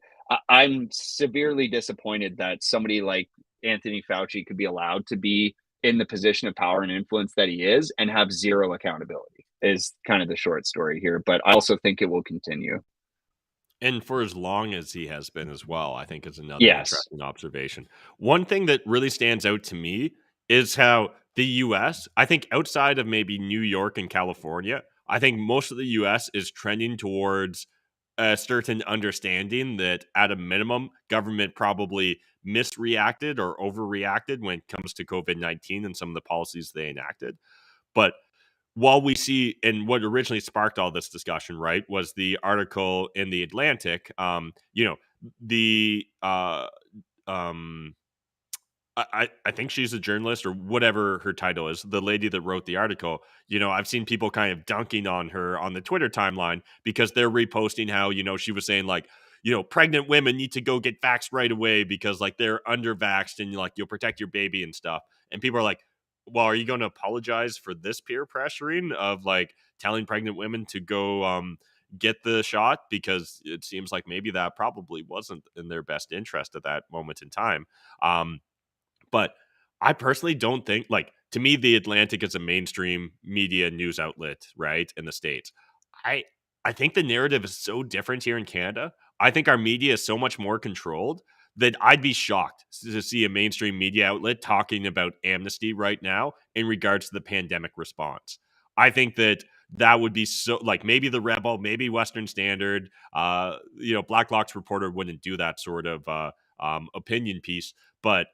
I'm severely disappointed that somebody like Anthony Fauci could be allowed to be in the position of power and influence that he is and have zero accountability, is kind of the short story here. But I also think it will continue. And for as long as he has been as well, I think is another Yes. interesting observation. One thing that really stands out to me is how the US, I think outside of maybe New York and California, I think most of the US is trending towards a certain understanding that at a minimum, government probably misreacted or overreacted when it comes to COVID-19 and some of the policies they enacted. But while we see, and what originally sparked all this discussion, right, was the article in the Atlantic. The I think she's a journalist or whatever her title is, the lady that wrote the article. I've seen people kind of dunking on her on the Twitter timeline because they're reposting how, she was saying like, pregnant women need to go get vaxxed right away because like they're under-vaxxed and like you'll protect your baby and stuff. And people are like, well, are you going to apologize for this peer pressuring of like telling pregnant women to go get the shot? Because it seems like maybe that probably wasn't in their best interest at that moment in time. But I personally don't think, like, to me, the Atlantic is a mainstream media news outlet, right, in the States. I I think the narrative is so different here in Canada. I think our media is so much more controlled that I'd be shocked to see a mainstream media outlet talking about Amnesty right now in regards to the pandemic response. I think that would be so, like, maybe the Rebel, maybe Western Standard, Blacklock's reporter wouldn't do that sort of opinion piece, but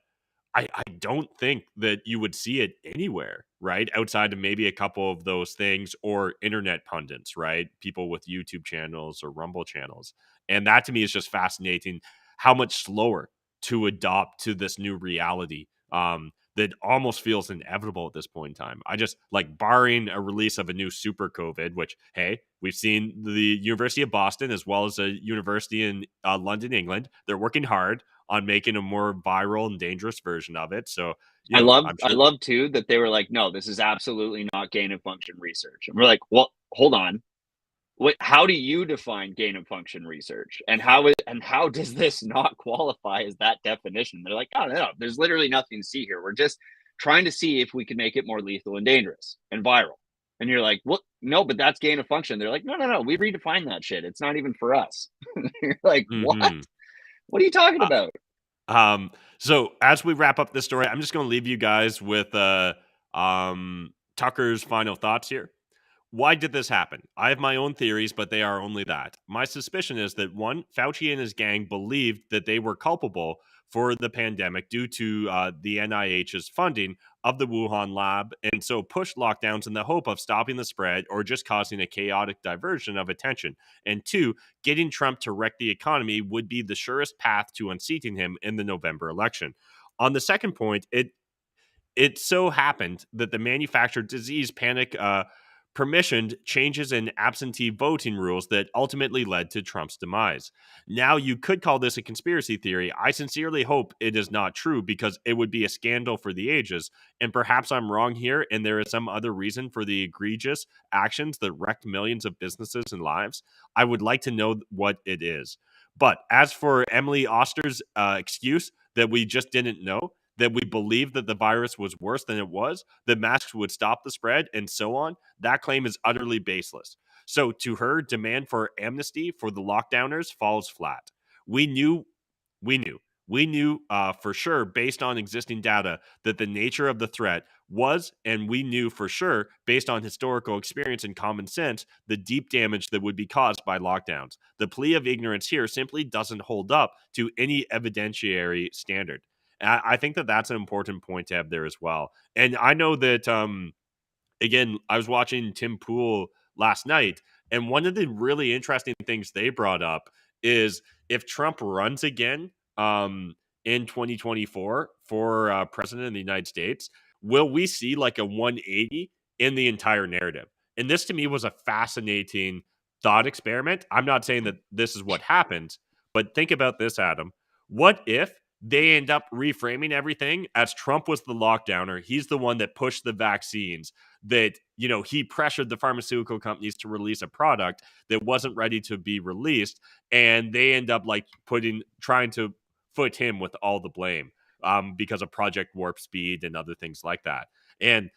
I don't think that you would see it anywhere, right? Outside of maybe a couple of those things or internet pundits, right? People with YouTube channels or Rumble channels. And that to me is just fascinating how much slower to adopt to this new reality that almost feels inevitable at this point in time. I just like barring a release of a new super COVID, which, hey, we've seen the University of Boston as well as a university in London, England. They're working hard on making a more viral and dangerous version of it. So, I love I'm I sure. love too that they were like, no, this is absolutely not gain of function research. And we're like, well, hold on. How do you define gain of function research? And how does this not qualify as that definition? They're like, oh no, there's literally nothing to see here. We're just trying to see if we can make it more lethal and dangerous and viral. And you're like, well, no, but that's gain of function. They're like, no, we redefined that shit. It's not even for us. You're like, what? Mhm. What are you talking Uh, about? so as we wrap up this story, I'm just going to leave you guys with Tucker's final thoughts here. Why did this happen? I have my own theories, but they are only that. My suspicion is that one, Fauci and his gang believed that they were culpable for the pandemic due to the NIH's funding of the Wuhan lab, and so pushed lockdowns in the hope of stopping the spread or just causing a chaotic diversion of attention. And two, getting Trump to wreck the economy would be the surest path to unseating him in the November election. On the second point, it so happened that the manufactured disease panic permissioned changes in absentee voting rules that ultimately led to Trump's demise. Now, you could call this a conspiracy theory. I sincerely hope it is not true because it would be a scandal for the ages. And perhaps I'm wrong here, and there is some other reason for the egregious actions that wrecked millions of businesses and lives. I would like to know what it is. But as for Emily Oster's excuse that we just didn't know, that we believed that the virus was worse than it was, that masks would stop the spread, and so on, that claim is utterly baseless. So to her, demand for amnesty for the lockdowners falls flat. We knew, we knew, we knew for sure, based on existing data, that the nature of the threat was, and we knew for sure, based on historical experience and common sense, the deep damage that would be caused by lockdowns. The plea of ignorance here simply doesn't hold up to any evidentiary standard. I think that that's an important point to have there as well. And I know that, again, I was watching Tim Pool last night, and one of the really interesting things they brought up is if Trump runs again in 2024 for president of the United States, will we see like a 180 in the entire narrative? And this to me was a fascinating thought experiment. I'm not saying that this is what happens, but think about this, Adam. What if they end up reframing everything as Trump was the lockdowner? He's the one that pushed the vaccines, that, you know, he pressured the pharmaceutical companies to release a product that wasn't ready to be released, and they end up like trying to foot him with all the blame because of Project Warp Speed and other things like that. And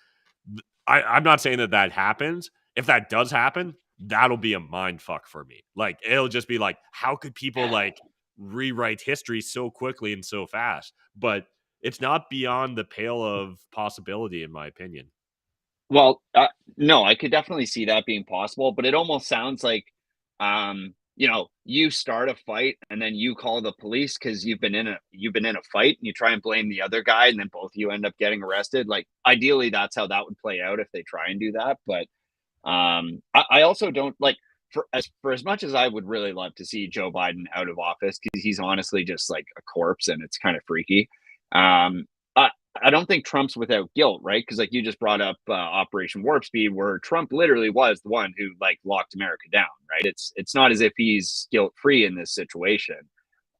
I'm not saying that that happens. If that does happen, that'll be a mind fuck for me. Like, it'll just be like, how could people like rewrite history so quickly and so fast? But it's not beyond the pale of possibility, in my opinion. Well, no, I could definitely see that being possible, but it almost sounds like, you start a fight and then you call the police because you've been in a fight and you try and blame the other guy and then both of you end up getting arrested. Like, ideally, that's how that would play out if they try and do that. But I also don't like, for as much as I would really love to see Joe Biden out of office because he's honestly just like a corpse and it's kind of freaky. Um, I don't think Trump's without guilt, right? Because like you just brought up Operation Warp Speed, where Trump literally was the one who like locked America down, right? It's not as if he's guilt free in this situation.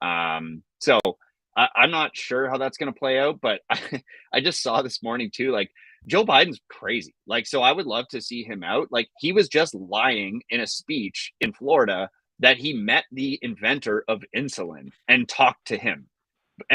So I'm not sure how that's going to play out, but I just saw this morning too, like Joe Biden's crazy. Like, so I would love to see him out. Like, he was just lying in a speech in Florida that he met the inventor of insulin and talked to him,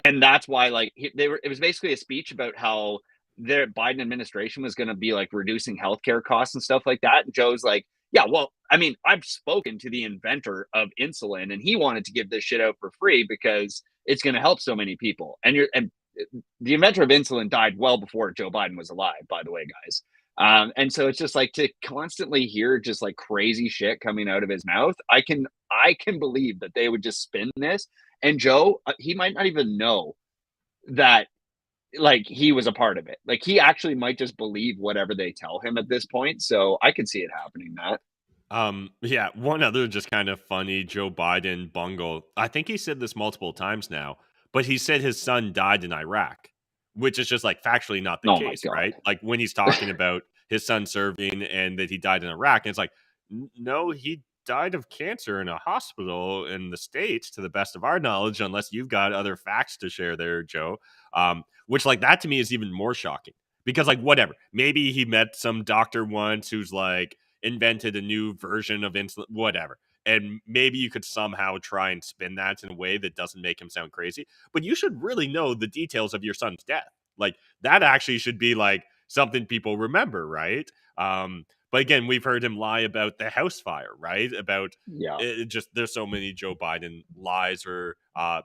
and that's why like it was basically a speech about how the Biden administration was going to be like reducing healthcare costs and stuff like that. And Joe's like, yeah, well, I mean, I've spoken to the inventor of insulin and he wanted to give this shit out for free because it's going to help so many people. And the inventor of insulin died well before Joe Biden was alive, by the way, guys. And so it's just like to constantly hear just like crazy shit coming out of his mouth. I can believe that they would just spin this, and Joe, he might not even know that like he was a part of it. Like, he actually might just believe whatever they tell him at this point. So I could see it happening, Matt. Yeah, one other just kind of funny Joe Biden bungle. I think he said this multiple times now, but he said his son died in Iraq, which is just like factually not the Oh my case, god. right? Like, when he's talking about his son serving and that he died in Iraq, and it's like, no, he died of cancer in a hospital in the States, to the best of our knowledge, unless you've got other facts to share there, Joe. Which, like, that to me is even more shocking because, like, whatever, maybe he met some doctor once who's like invented a new version of insulin, whatever. And maybe you could somehow try and spin that in a way that doesn't make him sound crazy. But you should really know the details of your son's death. Like, that actually should be like something people remember, right? But again, we've heard him lie about the house fire, right? About Yeah. it just, there's so many Joe Biden lies or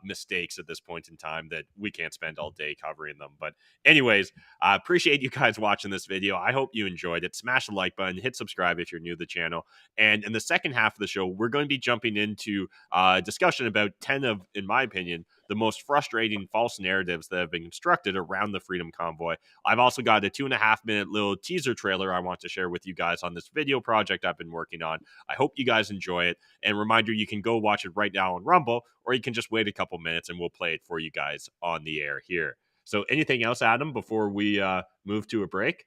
mistakes at this point in time that we can't spend all day covering them. But anyways, I appreciate you guys watching this video. I hope you enjoyed it. Smash the like button, hit subscribe if you're new to the channel. And in the second half of the show, we're going to be jumping into a discussion about 10 of, in my opinion, the most frustrating false narratives that have been constructed around the Freedom Convoy. I've also got a 2.5-minute little teaser trailer I want to share with you guys on this video project I've been working on. I hope you guys enjoy it. And reminder, you can go watch it right now on Rumble, or you can just wait a couple minutes and we'll play it for you guys on the air here. So anything else, Adam, before we move to a break?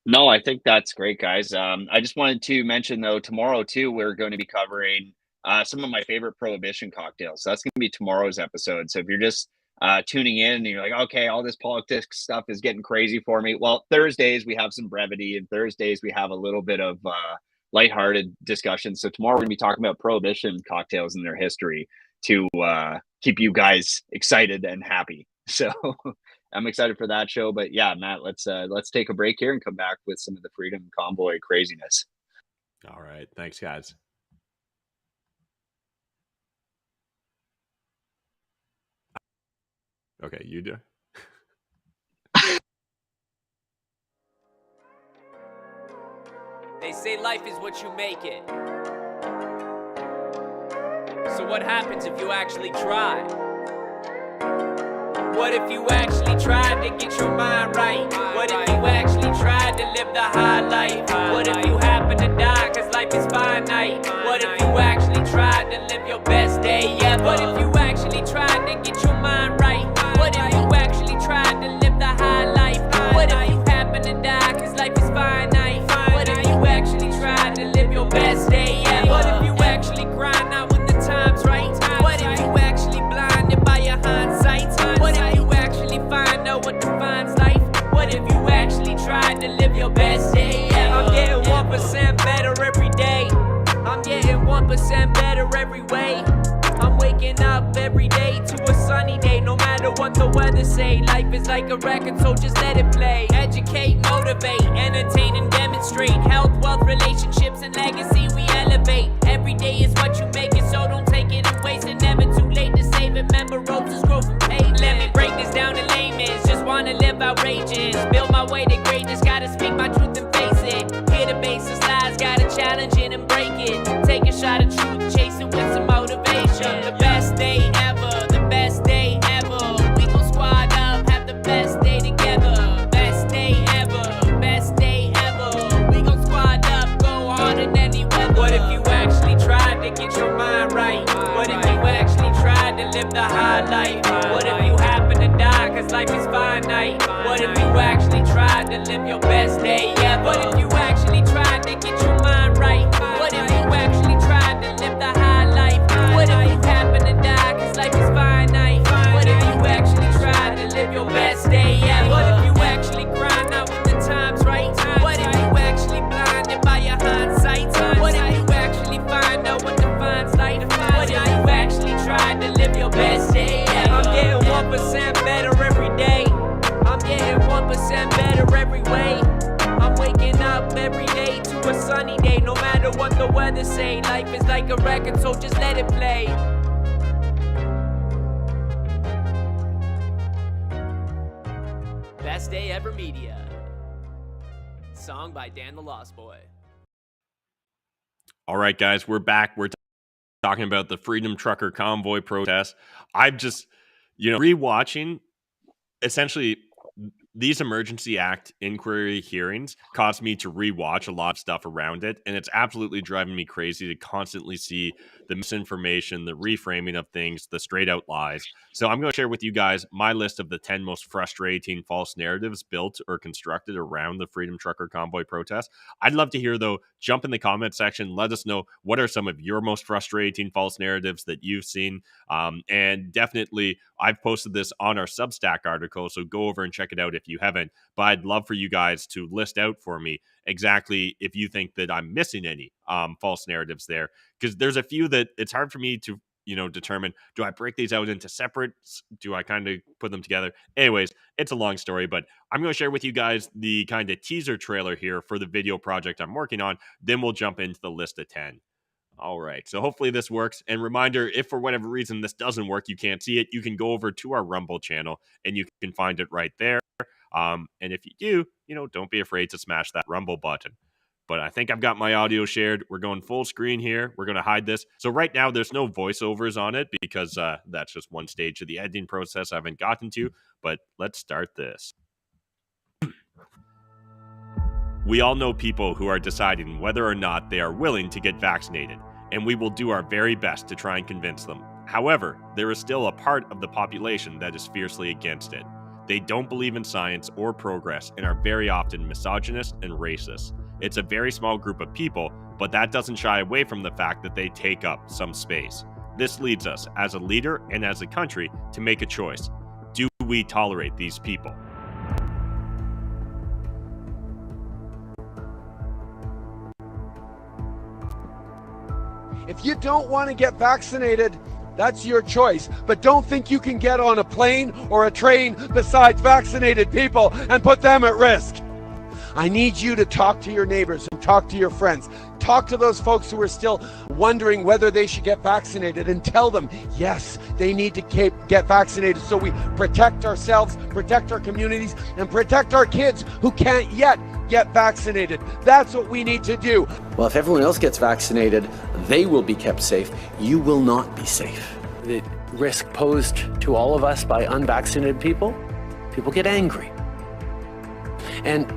No, I think that's great, guys. I just wanted to mention, though, tomorrow, too, we're going to be covering some of my favorite Prohibition cocktails. So that's going to be tomorrow's episode. So if you're just tuning in and you're like, okay, all this politics stuff is getting crazy for me. Well, Thursdays, we have some brevity, and Thursdays, we have a little bit of lighthearted discussion. So tomorrow, we're going to be talking about Prohibition cocktails and their history to keep you guys excited and happy. So I'm excited for that show. But yeah, Matt, let's take a break here and come back with some of the Freedom Convoy craziness. All right. Thanks, guys. Okay, you do. They say life is what you make it. So what happens if you actually try? What if you actually tried to get your mind right? What if you actually tried to live the high life? What if you happen to die cause life is finite? What if you actually tried to live your best day ever? What if you actually tried to get your mind right? What if you actually tried to live the high life? What if you happen to die cause life is finite? What if you actually tried to live your best day ever? What if you actually grind out when the time's right? What if you actually blinded by your hindsight? What if you actually find out what defines life? What if you actually tried to live your best day ever? I'm getting 1% better every day. I'm getting 1% better every way. I'm waking up every day to a sunny day, no matter what the weather say. Life is like a record, so just let it play. Educate, motivate, entertain and demonstrate. Health, wealth, relationships and legacy we elevate. Every day is what you make it, so don't take it and waste it. Never too late to save it. Remember, roses grow from pavement. Let me break this down in layman's. Just wanna live outrageous, build my way to greatness. Gotta speak my truth and face it. Hear the basis lies, gotta challenge it and break it. Take a shot of truth, chase it with some motivation. The best day ever, the best day ever. We gon' squad up, have the best day together. Best day ever, best day ever. We gon' squad up, go harder than any weather. What if you actually tried to get your mind right? What if you actually tried to live the high life? What if you happen to die cause life is finite? What if you actually tried to live your best day ever? What if you actually tried to get your mind right? What if you actually tried to live the high life? What if you happen to die cause life is finite? What if you actually tried to live your best day ever? What if you actually grind out when the time's right? What if you actually blinded by your hindsight? What if you actually find out what defines life? What if you actually tried to live your best day ever? I'm getting 1% better every day. I'm getting 1% better every way. I'm waking up every day to a sunny day, no matter what the weather say. Life is like a record, so just let it play. Best Day Ever Media. Song by Dan the Lost Boy. All right, guys, we're back. We're talking about the Freedom Trucker Convoy protest. I'm just, rewatching essentially these Emergency Act inquiry hearings caused me to rewatch a lot of stuff around it, and it's absolutely driving me crazy to constantly see the misinformation, the reframing of things, the straight out lies. So I'm going to share with you guys my list of the 10 most frustrating false narratives built or constructed around the Freedom Trucker Convoy protest. I'd love to hear, though, jump in the comment section. Let us know what are some of your most frustrating false narratives that you've seen. And definitely, I've posted this on our Substack article, so go over and check it out if you haven't. But I'd love for you guys to list out for me exactly if you think that I'm missing any false narratives there, because there's a few that it's hard for me to determine, do I break these out into separate? Do I kind of put them together? Anyways, it's a long story, but I'm going to share with you guys the kind of teaser trailer here for the video project I'm working on. Then we'll jump into the list of 10. All right. So hopefully this works. And reminder, if for whatever reason this doesn't work, you can't see it, you can go over to our Rumble channel and you can find it right there. And if you do, don't be afraid to smash that Rumble button. But I think I've got my audio shared. We're going full screen here. We're going to hide this. So right now there's no voiceovers on it because that's just one stage of the editing process I haven't gotten to. But let's start this. We all know people who are deciding whether or not they are willing to get vaccinated, and we will do our very best to try and convince them. However, there is still a part of the population that is fiercely against it. They don't believe in science or progress and are very often misogynist and racist. It's a very small group of people, but that doesn't shy away from the fact that they take up some space. This leads us, as a leader and as a country, to make a choice. Do we tolerate these people? If you don't want to get vaccinated, that's your choice. But don't think you can get on a plane or a train besides vaccinated people and put them at risk. I need you to talk to your neighbors and talk to your friends. Talk to those folks who are still wondering whether they should get vaccinated and tell them, yes, they need to get vaccinated so we protect ourselves, protect our communities, and protect our kids who can't yet get vaccinated. That's what we need to do. Well, if everyone else gets vaccinated, they will be kept safe. You will not be safe. The risk posed to all of us by unvaccinated people get angry. And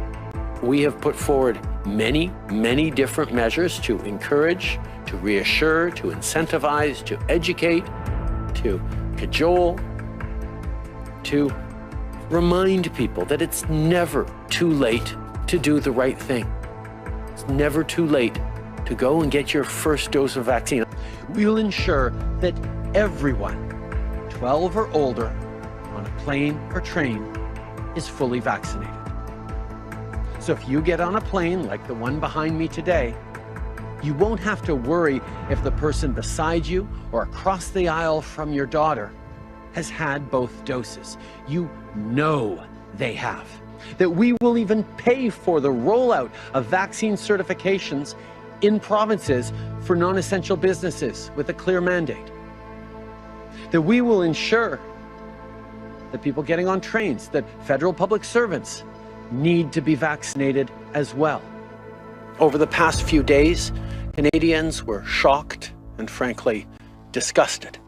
we have put forward many, many different measures to encourage, to reassure, to incentivize, to educate, to cajole, to remind people that it's never too late to do the right thing. It's never too late to go and get your first dose of vaccine. We'll ensure that everyone 12 or older on a plane or train is fully vaccinated. So if you get on a plane like the one behind me today, you won't have to worry if the person beside you or across the aisle from your daughter has had both doses. You know they have. That we will even pay for the rollout of vaccine certifications in provinces for non-essential businesses with a clear mandate. That we will ensure that people getting on trains, that federal public servants need to be vaccinated as well. Over the past few days, Canadians were shocked and frankly disgusted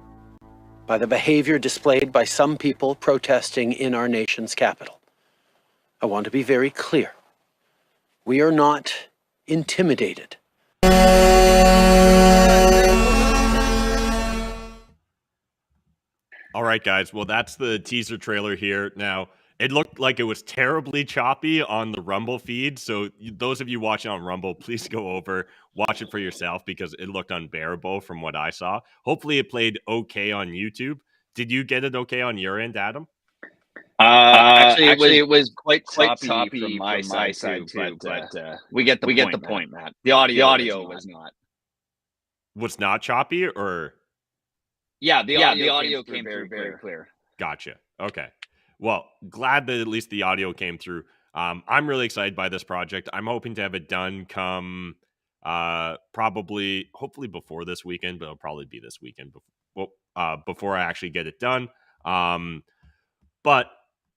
by the behavior displayed by some people protesting in our nation's capital. I want to be very clear. We are not intimidated. All right, guys. Well, that's the teaser trailer here. Now, it looked like it was terribly choppy on the Rumble feed. So those of you watching on Rumble, please go over, watch it for yourself because it looked unbearable from what I saw. Hopefully it played okay on YouTube. Did you get it okay on your end, Adam? Actually, it was quite choppy from my side too. But we get the point, Matt. The audio was not. Was not choppy, or? Yeah, the audio came through very clear. Gotcha. Okay. Well, glad that at least the audio came through. I'm really excited by this project. I'm hoping to have it done come hopefully before this weekend, but it'll probably be this weekend before I actually get it done. But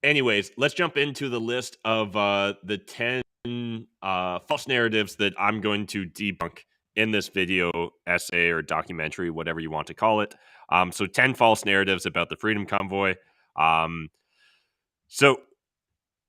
anyways, let's jump into the list of the 10 false narratives that I'm going to debunk in this video essay or documentary, whatever you want to call it. So 10 false narratives about the Freedom Convoy. So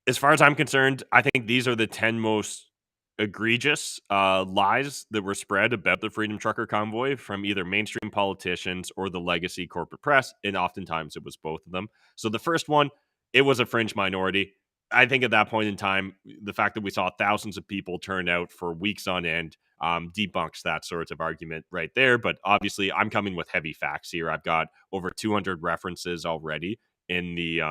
as far as I'm concerned, I think these are the 10 most egregious lies that were spread about the Freedom Trucker Convoy from either mainstream politicians or the legacy corporate press, and oftentimes it was both of them. So the first one, it was a fringe minority. I think at that point in time, the fact that we saw thousands of people turn out for weeks on end debunks that sort of argument right there. But obviously, I'm coming with heavy facts here. I've got over 200 references already in the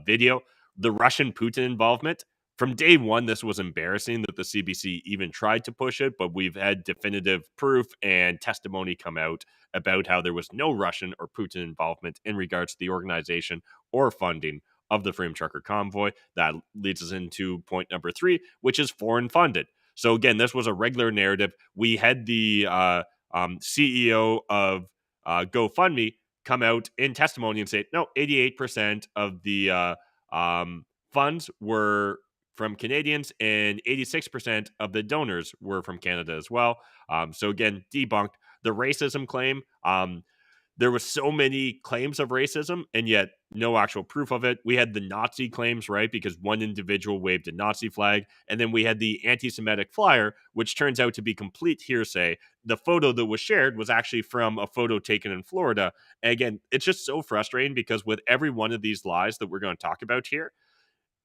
video. The Russian Putin involvement. From day one, this was embarrassing that the CBC even tried to push it, but we've had definitive proof and testimony come out about how there was no Russian or Putin involvement in regards to the organization or funding of the Freedom Trucker Convoy. That leads us into point number 3, which is foreign funded. So again, this was a regular narrative. We had the CEO of GoFundMe come out in testimony and say, no, 88% of the funds were from Canadians and 86% of the donors were from Canada as well. So again, debunked the racism claim. There was so many claims of racism and yet no actual proof of it. We had the Nazi claims, right? Because one individual waved a Nazi flag. And then we had the anti-Semitic flyer, which turns out to be complete hearsay. The photo that was shared was actually from a photo taken in Florida. And again, it's just so frustrating because with every one of these lies that we're going to talk about here,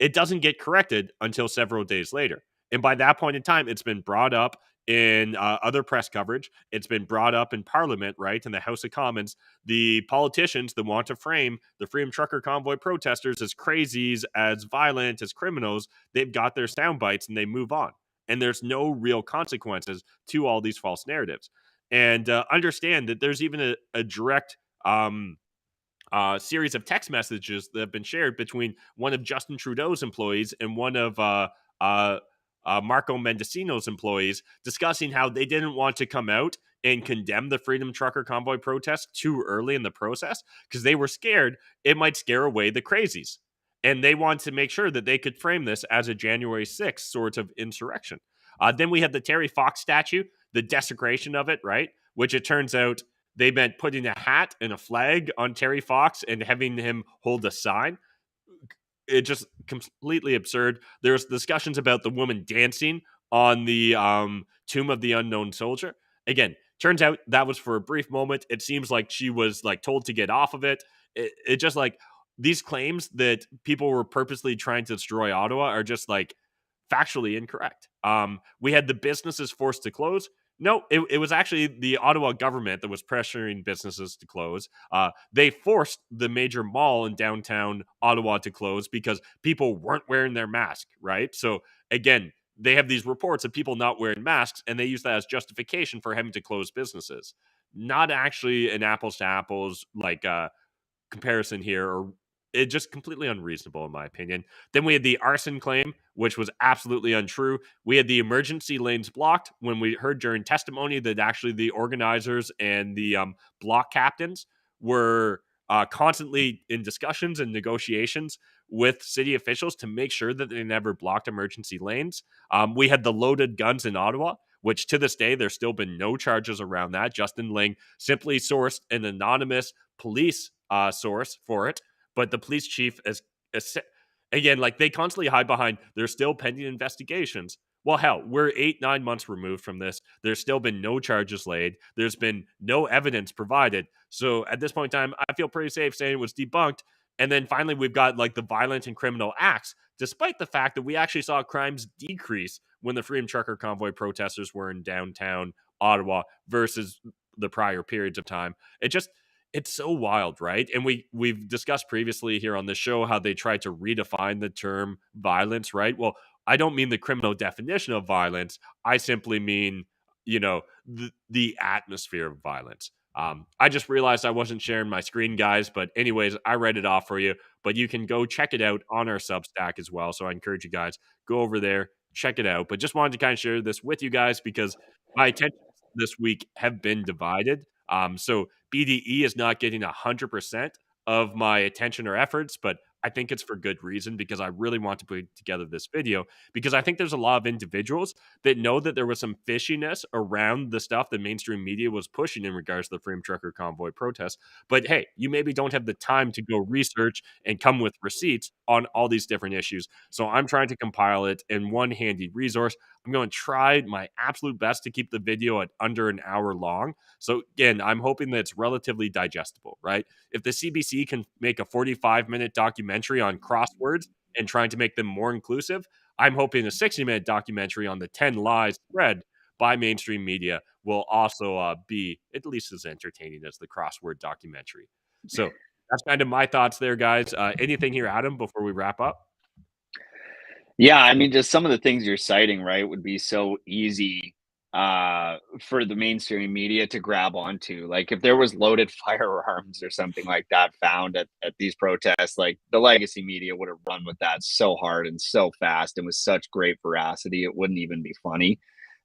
it doesn't get corrected until several days later. And by that point in time, it's been brought up in other press coverage. It's been brought up in Parliament, right, in the House of Commons. The politicians that want to frame the Freedom Trucker Convoy protesters as crazies, as violent, as criminals, they've got their sound bites and they move on. And there's no real consequences to all these false narratives. And understand that there's even a direct series of text messages that have been shared between one of Justin Trudeau's employees and one of Marco Mendicino's employees discussing how they didn't want to come out and condemn the Freedom Trucker Convoy protest too early in the process because they were scared it might scare away the crazies. And they wanted to make sure that they could frame this as a January 6th sort of insurrection. Then we had the Terry Fox statue, the desecration of it, right? Which it turns out they meant putting a hat and a flag on Terry Fox and having him hold a sign. It just completely absurd. There's discussions about the woman dancing on the tomb of the unknown soldier. Again, turns out that was for a brief moment. It seems like she was like told to get off of it. It just like these claims that people were purposely trying to destroy Ottawa are just like factually incorrect. We had the businesses forced to close. No, it was actually the Ottawa government that was pressuring businesses to close. They forced the major mall in downtown Ottawa to close because people weren't wearing their mask, right? So again, they have these reports of people not wearing masks, and they use that as justification for having to close businesses. Not actually an apples to apples like comparison here, or it just completely unreasonable in my opinion. Then we had the arson claim, which was absolutely untrue. We had the emergency lanes blocked when we heard during testimony that actually the organizers and the block captains were constantly in discussions and negotiations with city officials to make sure that they never blocked emergency lanes. We had the loaded guns in Ottawa, which to this day, there's still been no charges around that. Justin Ling simply sourced an anonymous police source for it. But the police chief is again, like they constantly hide behind, there's still pending investigations. Well, hell, we're 8-9 months removed from this. There's still been no charges laid. There's been no evidence provided. So at this point in time, I feel pretty safe saying it was debunked. And then finally, we've got like the violent and criminal acts, despite the fact that we actually saw crimes decrease when the Freedom Trucker Convoy protesters were in downtown Ottawa versus the prior periods of time. It's so wild, right? And we've discussed previously here on the show how they tried to redefine the term violence, right? Well, I don't mean the criminal definition of violence. I simply mean, the atmosphere of violence. I just realized I wasn't sharing my screen, guys. But anyways, I read it off for you. But you can go check it out on our Substack as well. So I encourage you guys, go over there, check it out. But just wanted to kind of share this with you guys because my attention this week have been divided. So BDE is not getting 100% of my attention or efforts, but I think it's for good reason because I really want to put together this video because I think there's a lot of individuals that know that there was some fishiness around the stuff that mainstream media was pushing in regards to the Freedom Trucker Convoy protests. But hey, you maybe don't have the time to go research and come with receipts on all these different issues. So I'm trying to compile it in one handy resource. I'm going to try my absolute best to keep the video at under an hour long. So again, I'm hoping that it's relatively digestible, right? If the CBC can make a 45-minute documentary on crosswords and trying to make them more inclusive, I'm hoping a 60-minute documentary on the 10 lies spread by mainstream media will also be at least as entertaining as the crossword documentary. So that's kind of my thoughts there, guys. Anything here, Adam, before we wrap up? Yeah, I mean, just some of the things you're citing, right, would be so easy for the mainstream media to grab onto. Like if there was loaded firearms or something like that found at these protests, like the legacy media would have run with that so hard and so fast and with such great veracity, it wouldn't even be funny.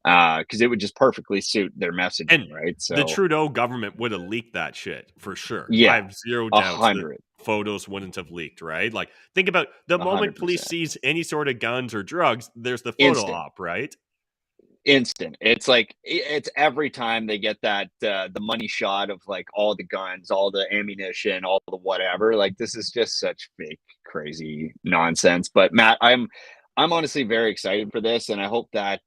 because it would just perfectly suit their messaging, And right? So the Trudeau government would have leaked that shit for sure. yeah, I have zero doubts that 100, photos wouldn't have leaked, right? Like, think about the moment police 100%. sees any sort of guns or drugs, there's the photo Instant. op, right? Instant. It's like it's every time they get that the money shot of like all the guns, all the ammunition, all the whatever. Like this is just such fake, crazy nonsense. But Matt, I'm honestly very excited for this, and I hope that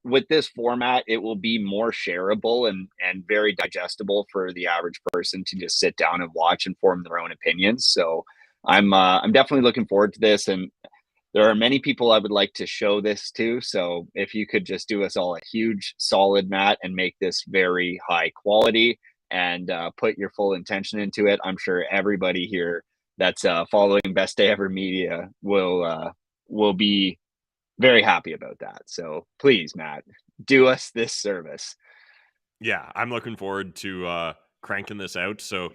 with this format, it will be more shareable and very digestible for the average person to just sit down and watch and form their own opinions. So I'm definitely looking forward to this, and there are many people I would like to show this to. So if you could just do us all a huge solid, Matt, and make this very high quality and put your full intention into it, I'm sure everybody here that's following Best Day Ever Media will be very happy about that. So please, Matt, do us this service. Yeah, I'm looking forward to cranking this out. So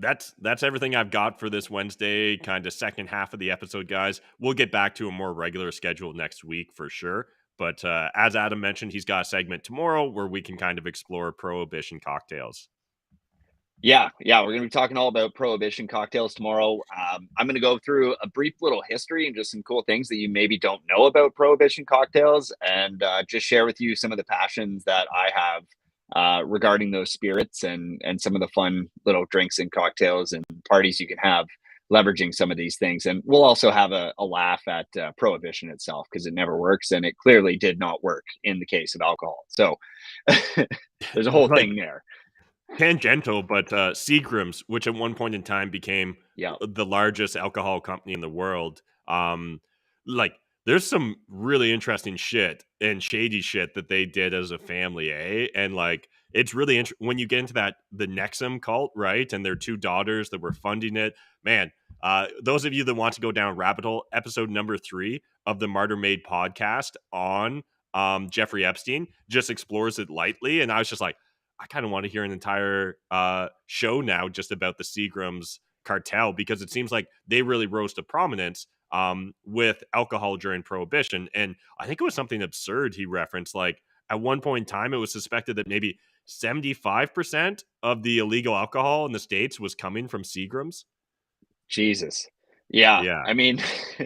that's everything I've got for this Wednesday, kind of second half of the episode, guys. We'll get back to a more regular schedule next week for sure. But as Adam mentioned, he's got a segment tomorrow where we can kind of explore Prohibition cocktails. Yeah, we're going to be talking all about Prohibition cocktails tomorrow. I'm going to go through a brief little history and just some cool things that you maybe don't know about Prohibition cocktails, and just share with you some of the passions that I have regarding those spirits and some of the fun little drinks and cocktails and parties you can have leveraging some of these things. And we'll also have a laugh at Prohibition itself, because it never works, and it clearly did not work in the case of alcohol. So there's a whole thing there. Tangential, but Seagram's, which at one point in time became the largest alcohol company in the world, like there's some really interesting shit and shady shit that they did as a family, and like it's really when you get into that the Nexum cult, right, and their two daughters that were funding it, man. Those of you that want to go down rabbit hole, episode number 3 of the Martyr Made podcast on Jeffrey Epstein just explores it lightly, and I was just like, I kind of want to hear an entire show now just about the Seagram's cartel, because it seems like they really rose to prominence with alcohol during Prohibition. And I think it was something absurd he referenced. Like at one point in time, it was suspected that maybe 75% of the illegal alcohol in the States was coming from Seagram's. Jesus. Yeah. I mean,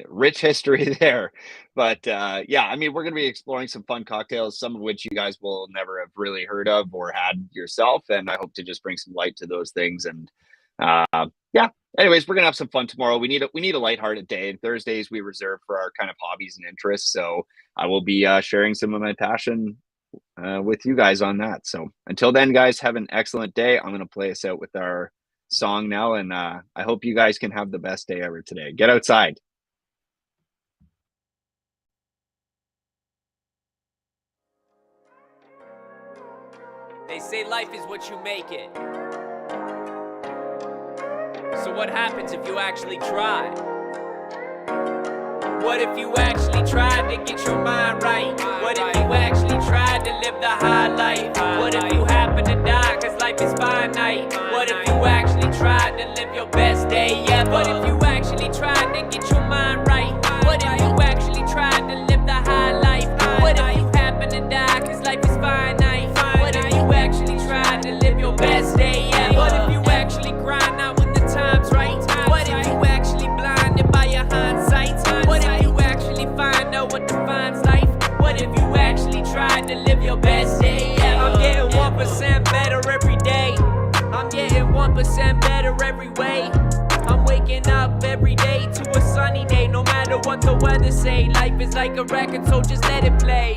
rich history there. But I mean, we're going to be exploring some fun cocktails, some of which you guys will never have really heard of or had yourself. And I hope to just bring some light to those things. And anyways, we're going to have some fun tomorrow. We need a lighthearted day. And Thursdays we reserve for our kind of hobbies and interests. So I will be sharing some of my passion with you guys on that. So until then, guys, have an excellent day. I'm going to play us out with our song now, and I hope you guys can have the best day ever today. Get outside. They say life is what you make it. So what happens if you actually try? What if you actually tried to get your mind right? What if you actually tried to live the high life? What if you happen to die, cause life is finite? What if you actually tried to live your best day ever? What if you actually tried to get your mind right? What if you actually tried to live the high life? What if you happen to die, cause life is finite? What if you actually tried to live your best day ever? What if you actually grind out when the time's right? What if you actually blinded by your hindsight? What if you actually find out what defines life? What if you actually tried to live your best day ever? I'm getting 1% better every day. I'm getting 1% better every way. I'm waking up every day to a sunny day. No matter what the weather say, life is like a record, so just let it play.